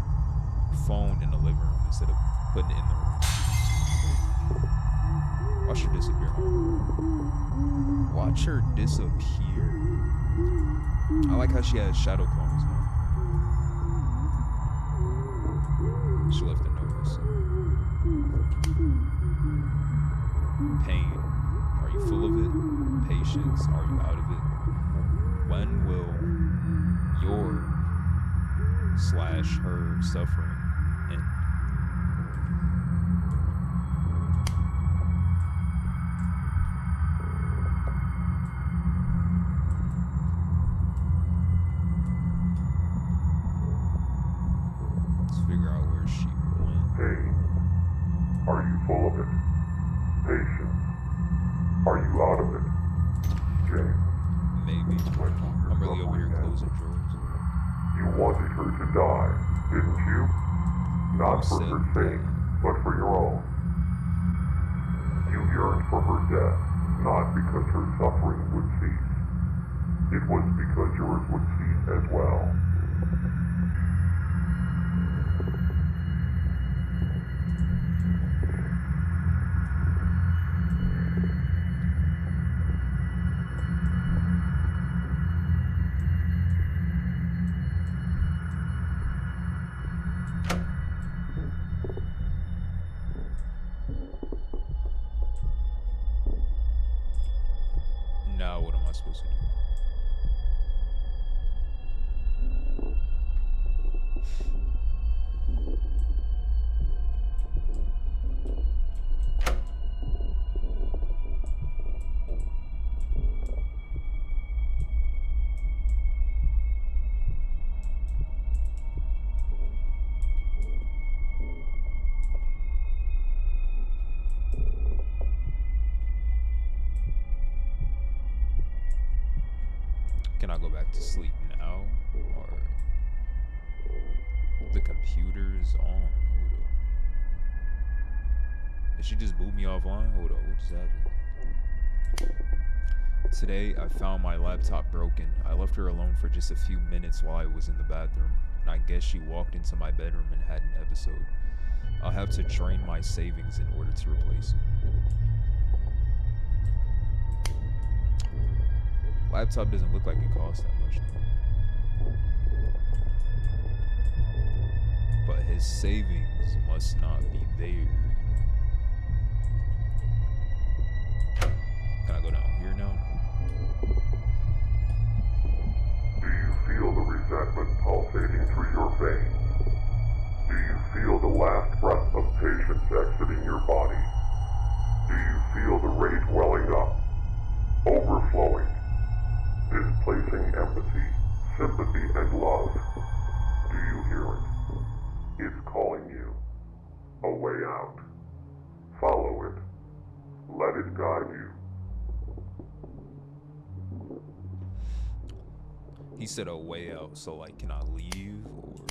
Speaker 1: phone in the living room instead of putting it in the room? Watch her disappear. Watch her disappear. I like how she has shadow clones now. She left a note. Pain. Are you full of it? Patience. Are you out of it? When will your / her suffering end? Let's figure out where she went.
Speaker 3: Pain. Are you full of it? Patience. Are you out of it? James.
Speaker 1: Maybe. I'm really over here closing drawers.
Speaker 3: You wanted her to die, didn't you? Not for her sake, but for your own. You yearned for her death, not because her suffering would cease. It was because yours would cease as well.
Speaker 1: Now what am I supposed to do? Can I go back to sleep now? Or the computer is on? Hold up. Did she just boot me offline? Hold up, what just happened? Today, I found my laptop broken. I left her alone for just a few minutes while I was in the bathroom, and I guess she walked into my bedroom and had an episode. I'll have to drain my savings in order to replace it. Laptop doesn't look like it costs that much. But his savings must not be there. Can I go down here now?
Speaker 3: Do you feel the resentment pulsating through your veins? Do you feel the last breath of patience exiting your body? Do you feel the rage welling up, overflowing, displacing empathy, sympathy, and love? Do you hear it? It's calling you. A way out. Follow it. Let it guide you.
Speaker 1: He said a way out, so like, can I leave or?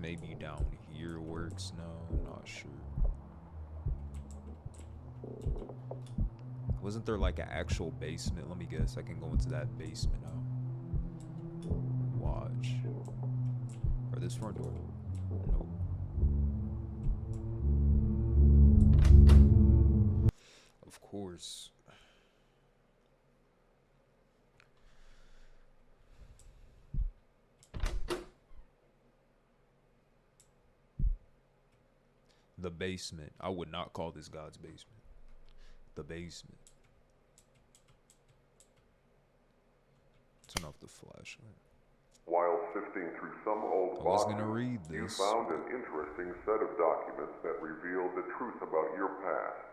Speaker 1: Maybe down here works. No, I'm not sure. Wasn't there like an actual basement? Let me guess. I can go into that basement now. Watch. Or this front door? Nope. Of course. The basement. I would not call this God's basement. The basement. Turn off the flashlight.
Speaker 3: While sifting through some old
Speaker 1: I was
Speaker 3: boxes,
Speaker 1: gonna read
Speaker 3: you
Speaker 1: this.
Speaker 3: found an interesting set of documents that revealed the truth about your past.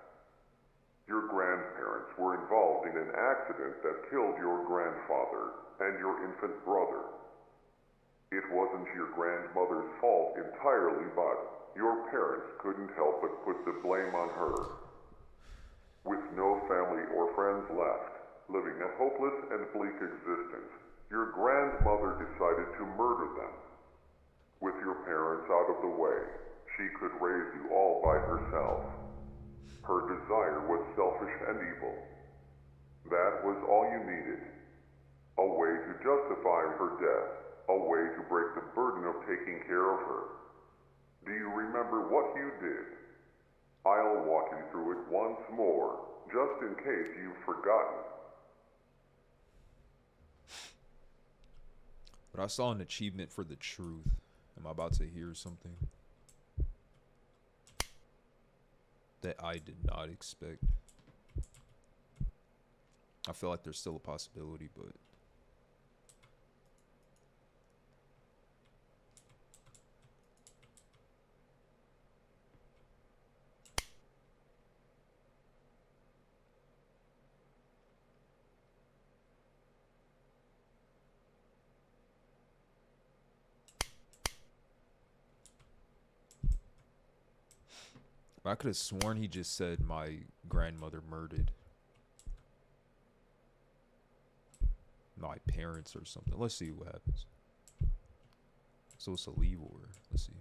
Speaker 3: Your grandparents were involved in an accident that killed your grandfather and your infant brother. It wasn't your grandmother's fault entirely, but your parents couldn't help but put the blame on her. With no family or friends left, living a hopeless and bleak existence, your grandmother decided to murder them. With your parents out of the way, she could raise you all by herself. Her desire was selfish and evil. That was all you needed. A way to justify her death, a way to break the burden of taking care of her. Do you remember what you did? I'll walk you through it once more, just in case you've forgotten.
Speaker 1: But I saw an achievement for the truth. Am I about to hear something that I did not expect? I feel like there's still a possibility, but I could have sworn he just said my grandmother murdered my parents or something. Let's see what happens. So it's a leave or let's see.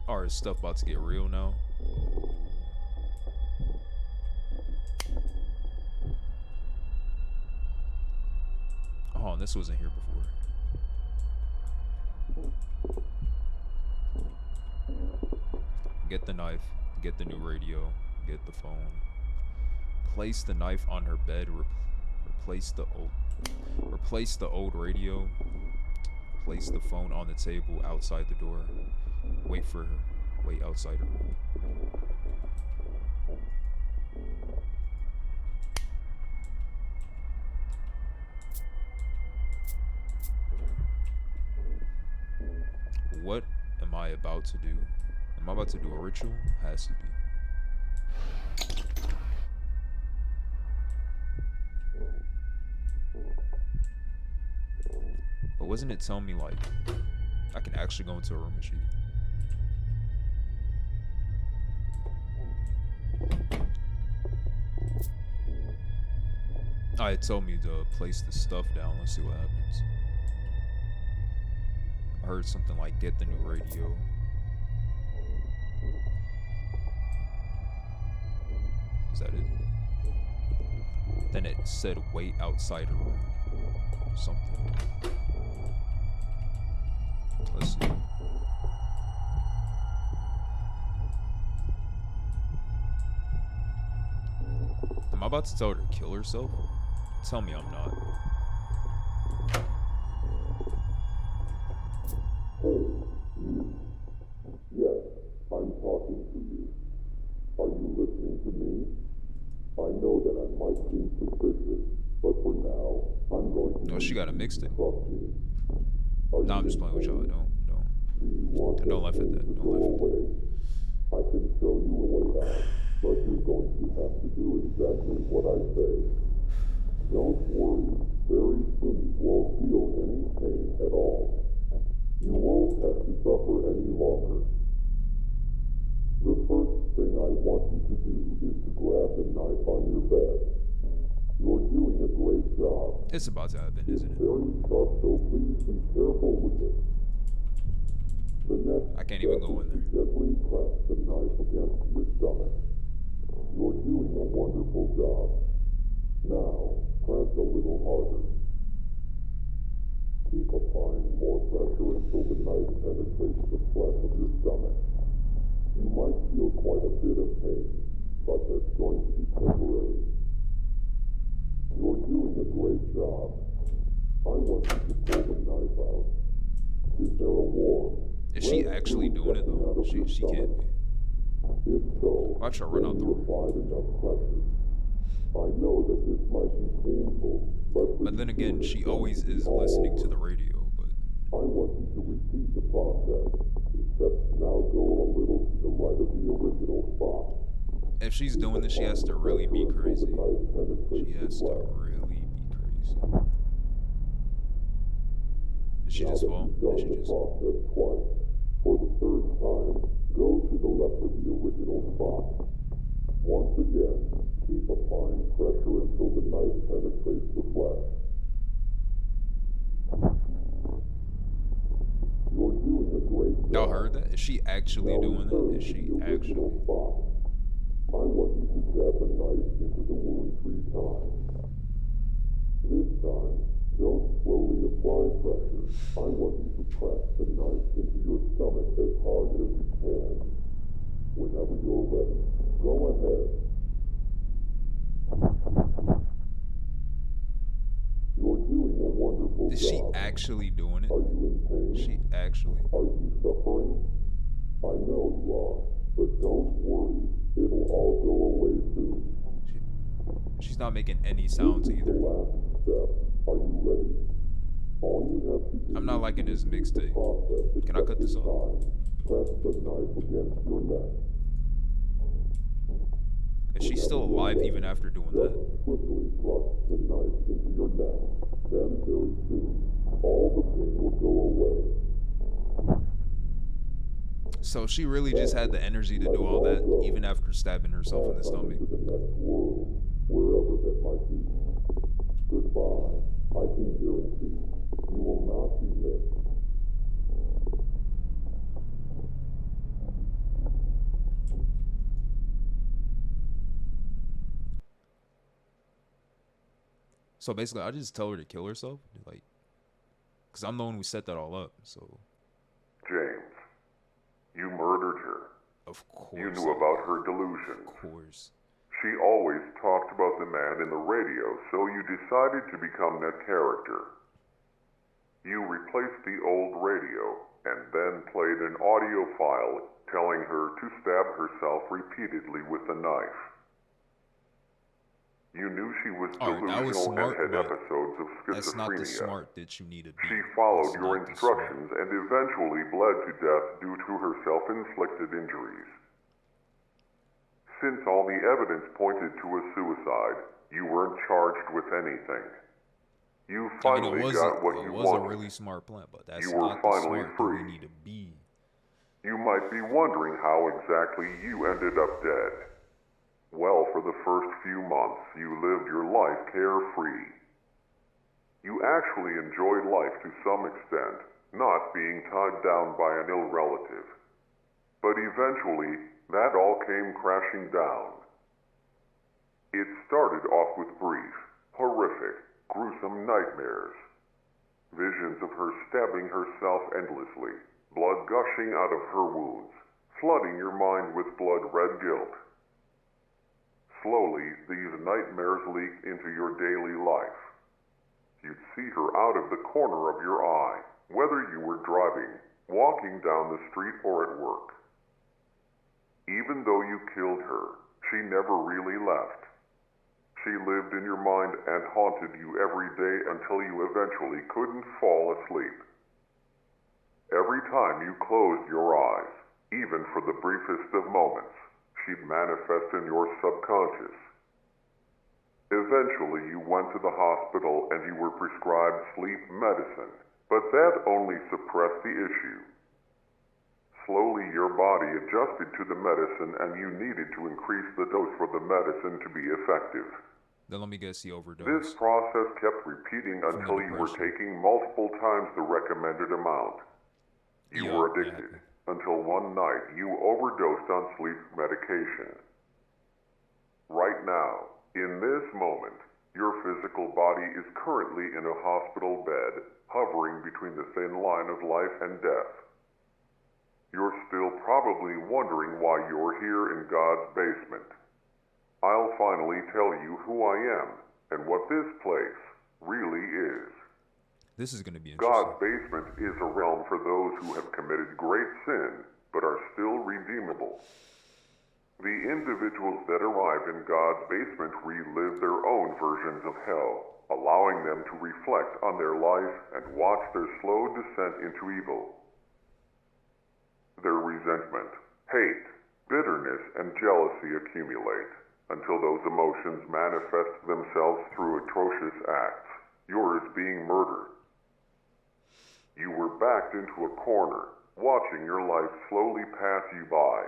Speaker 1: Alright, is stuff about to get real now? Oh, this wasn't here before. Get the knife, get the new radio, get the phone. Place the knife on her bed, replace the old radio. Place the phone on the table outside the door. Wait for her. Wait outside her room. What am I about to do? Am I about to do a ritual? Has to be. But wasn't it telling me like I can actually go into a room and she? It told me to place the stuff down. Let's see what happens. I heard something like get the new radio. Is that it? Then it said wait outside a room. Something. Let's see. Am I about to tell her to kill herself? Tell me I'm not.
Speaker 3: Yes, I'm talking to you. Are you listening to me? I know that I might seem suspicious, but for now, I'm going to...
Speaker 1: Oh, she got a mixtape.
Speaker 3: Trust me.
Speaker 1: Nah, I'm just playing with y'all. Don't laugh at that. Don't laugh at that.
Speaker 3: I can show you a way out, but you're going to have to do exactly what I say. Don't worry, very soon you won't feel any pain at all. You won't have to suffer any longer. The first thing I want you to do is to grab the knife on your bed. You're doing a great job.
Speaker 1: It's about to happen, isn't it?
Speaker 3: Very tough, so please be careful with it. The next
Speaker 1: I can't even go in there.
Speaker 3: Gently press the knife against your stomach. You're doing a wonderful job. Now, press a little harder. Keep applying more pressure until the knife penetrates the flesh of your stomach. You might feel quite a bit of pain, but that's going to be temporary. You're doing a great job. I want you to pull the knife out. Is there a war?
Speaker 1: Is she actually doing it though? She can't be.
Speaker 3: If so,
Speaker 1: Watch her run out the room.
Speaker 3: enough pressure. I know that this might be painful,
Speaker 1: But then again, she always is listening to the radio. But
Speaker 3: I want you to repeat the process. It's Now go a little to the right of the original spot.
Speaker 1: If she's doing this, she has to really be crazy. She has to really be crazy. Did she just fall? Did she just...
Speaker 3: Process twice. For the third time, go to the left of the original spot. Once again, keep applying pressure until the knife penetrates the flesh. You're doing a great job.
Speaker 1: Y'all heard that? Is she actually doing that? Is she actually?
Speaker 3: I want you to jab the knife into the wound 3 times. This time, don't slowly apply pressure. I want you to press the knife into your stomach as hard as you can. Whenever you're ready, go ahead. You're doing a wonderful job.
Speaker 1: Is she actually doing it?
Speaker 3: Are you in pain?
Speaker 1: She actually.
Speaker 3: Are you suffering? I know you are, but don't worry. It'll all go away soon.
Speaker 1: She's not making any sounds either.
Speaker 3: Last step. Are you ready? All you have to do
Speaker 1: I'm not liking this mixtape. Can I cut this off?
Speaker 3: Press the knife against your neck.
Speaker 1: Is she still alive even after doing that?
Speaker 3: Quickly thrust the knife into your neck. Then very soon, all the pain will go away.
Speaker 1: So she really just had the energy to do all that even after stabbing herself in the stomach.
Speaker 3: To the next world, wherever that might be. Goodbye. I can guarantee you will not be missed.
Speaker 1: So basically, I just tell her to kill herself, like, cause I'm the one who set that all up. So.
Speaker 3: James, you murdered her.
Speaker 1: Of course.
Speaker 3: You knew about her delusions.
Speaker 1: Of course.
Speaker 3: She always talked about the man in the radio, so you decided to become that character. You replaced the old radio and then played an audio file telling her to stab herself repeatedly with a knife. You knew she was delusional and had episodes of schizophrenia.
Speaker 1: That's not the smart that you need to be.
Speaker 3: She followed your instructions and eventually bled to death due to her self-inflicted injuries. Since all the evidence pointed to a suicide, you weren't charged with anything. You finally got what you wanted.
Speaker 1: It was a really smart plan, but that's not the smart that we need to be.
Speaker 3: You might be wondering how exactly you ended up dead. Well, for the first few months, you lived your life carefree. You actually enjoyed life to some extent, not being tied down by an ill relative. But eventually, that all came crashing down. It started off with brief, horrific, gruesome nightmares. Visions of her stabbing herself endlessly, blood gushing out of her wounds, flooding your mind with blood-red guilt. Slowly, these nightmares leaked into your daily life. You'd see her out of the corner of your eye, whether you were driving, walking down the street, or at work. Even though you killed her, she never really left. She lived in your mind and haunted you every day until you eventually couldn't fall asleep. Every time you closed your eyes, even for the briefest of moments, she'd manifest in your subconscious. Eventually, you went to the hospital and you were prescribed sleep medicine, but that only suppressed the issue. Slowly, your body adjusted to the medicine and you needed to increase the dose for the medicine to be effective.
Speaker 1: Then let me guess, he overdosed.
Speaker 3: This process kept repeating until you were taking multiple times the recommended amount. You were addicted. Until one night, you overdosed on sleep medication. Right now, in this moment, your physical body is currently in a hospital bed, hovering between the thin line of life and death. You're still probably wondering why you're here in God's basement. I'll finally tell you who I am and what this place really is.
Speaker 1: This is going to be interesting.
Speaker 3: God's basement is a realm for those who have committed great sin, but are still redeemable. The individuals that arrive in God's basement relive their own versions of hell, allowing them to reflect on their life and watch their slow descent into evil. Their resentment, hate, bitterness, and jealousy accumulate until those emotions manifest themselves through atrocious acts, yours being murder. You were backed into a corner, watching your life slowly pass you by.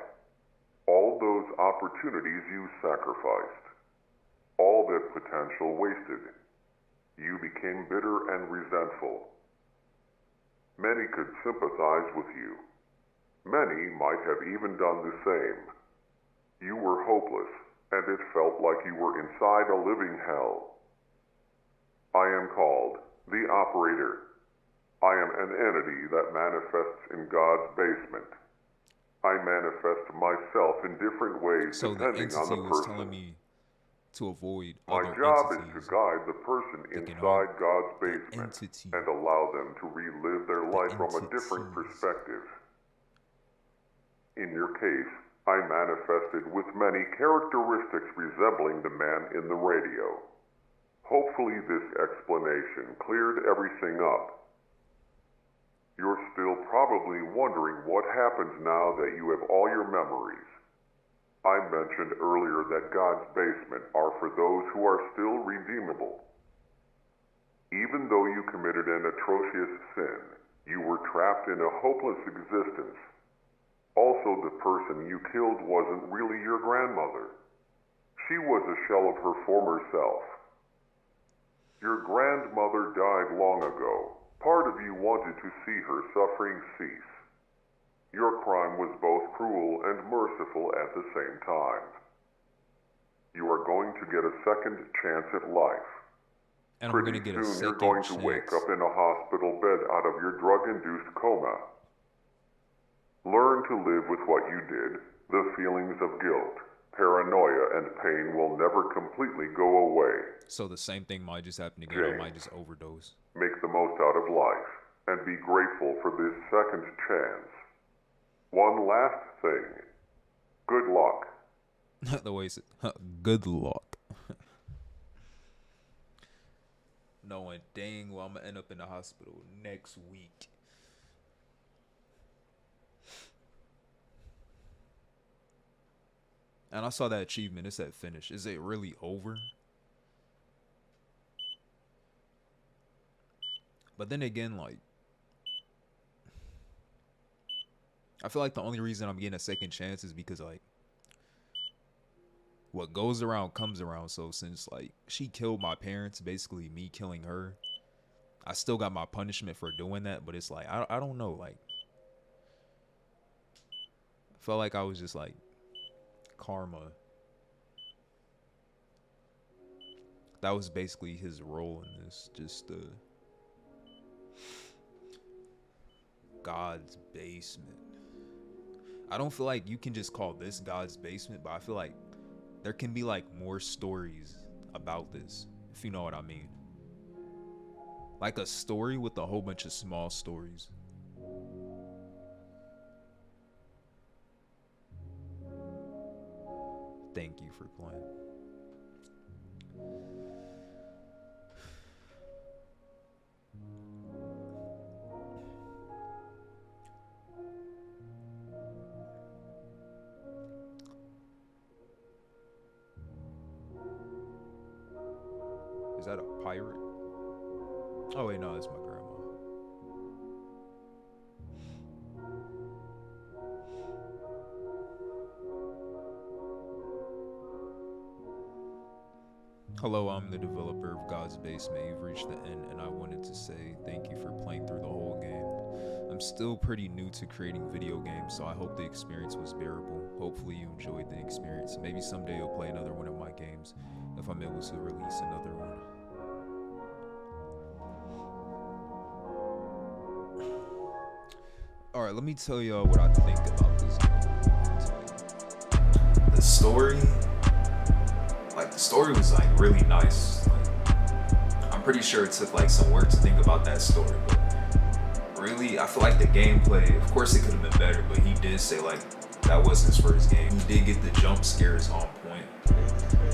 Speaker 3: All those opportunities you sacrificed. All that potential wasted. You became bitter and resentful. Many could sympathize with you. Many might have even done the same. You were hopeless, and it felt like you were inside a living hell. I am called the Operator. I am an entity that manifests in God's basement. I manifest myself in different ways
Speaker 1: So the
Speaker 3: depending on
Speaker 1: entity
Speaker 3: the
Speaker 1: was
Speaker 3: person.
Speaker 1: telling me to avoid
Speaker 3: My
Speaker 1: other
Speaker 3: job is
Speaker 1: entities.
Speaker 3: to guide the person
Speaker 1: Taking
Speaker 3: inside
Speaker 1: on
Speaker 3: God's
Speaker 1: the
Speaker 3: basement
Speaker 1: entity.
Speaker 3: and allow them to relive their
Speaker 1: The
Speaker 3: life from a different
Speaker 1: entities.
Speaker 3: perspective. In your case, I manifested with many characteristics resembling the man in the radio. Hopefully this explanation cleared everything up. You're still probably wondering what happens now that you have all your memories. I mentioned earlier that God's basement are for those who are still redeemable. Even though you committed an atrocious sin, you were trapped in a hopeless existence. Also, the person you killed wasn't really your grandmother. She was a shell of her former self. Your grandmother died long ago. Part of you wanted to see her suffering cease. Your crime was both cruel and merciful at the same time. You are going to get a second chance at life.
Speaker 1: And I'm
Speaker 3: Pretty
Speaker 1: gonna get a
Speaker 3: soon you're
Speaker 1: second
Speaker 3: going to wake
Speaker 1: chance.
Speaker 3: up in a hospital bed out of your drug-induced coma. Learn to live with what you did. The feelings of guilt, paranoia, and pain will never completely go away.
Speaker 1: So the same thing might just happen again. I
Speaker 3: James.
Speaker 1: might just overdose.
Speaker 3: Make the most out of life and be grateful for this second chance. One last thing. Good luck.
Speaker 1: The way it's good luck. Knowing dang well I'm gonna end up in the hospital next week. And I saw that achievement. It said finish. Is it really over? But then again, like, I feel like the only reason I'm getting a second chance is because, like, what goes around comes around. So since, like, she killed my parents, basically me killing her, I still got my punishment for doing that. But it's like, I don't know. Like, I felt like I was just, like, karma. That was basically his role in this. Just, God's basement. I don't feel like you can just call this God's basement, but I feel like there can be like more stories about this, if you know what I mean. Like a story with a whole bunch of small stories. Thank you for playing. Is that a pirate? Oh wait, no, that's my grandma. Hello, I'm the developer of God's Basement. You've reached the end, and I wanted to say thank you for playing through the whole game. I'm still pretty new to creating video games, so I hope the experience was bearable. Hopefully you enjoyed the experience. Maybe someday you'll play another one of my games, if I'm able to release another one. Alright, let me tell y'all what I think about this game. The story was like really nice. Like, I'm pretty sure it took like some work to think about that story, but really I feel like the gameplay, of course it could have been better, but he did say like that was his first game. He did get the jump scares on point.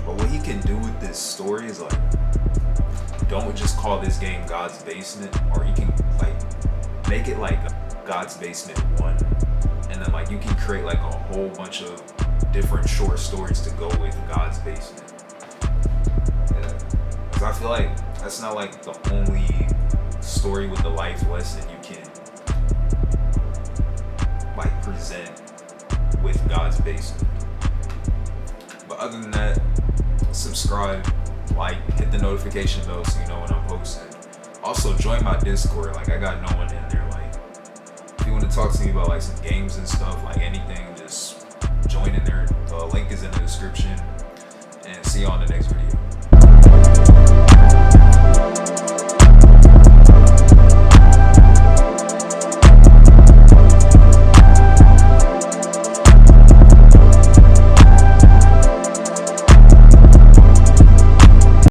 Speaker 1: But what he can do with this story is like, don't just call this game God's Basement, or you can like make it like God's Basement 1, and and then like you can create like a whole bunch of different short stories to go with God's basement. Yeah, because I feel like that's not like the only story with the life lesson you can like present with God's basement. But other than that, subscribe, like, hit the notification bell so you know when I'm posting. Also join my Discord. Like I got no one in there. Like if you want to talk to me about like some games and stuff, like anything,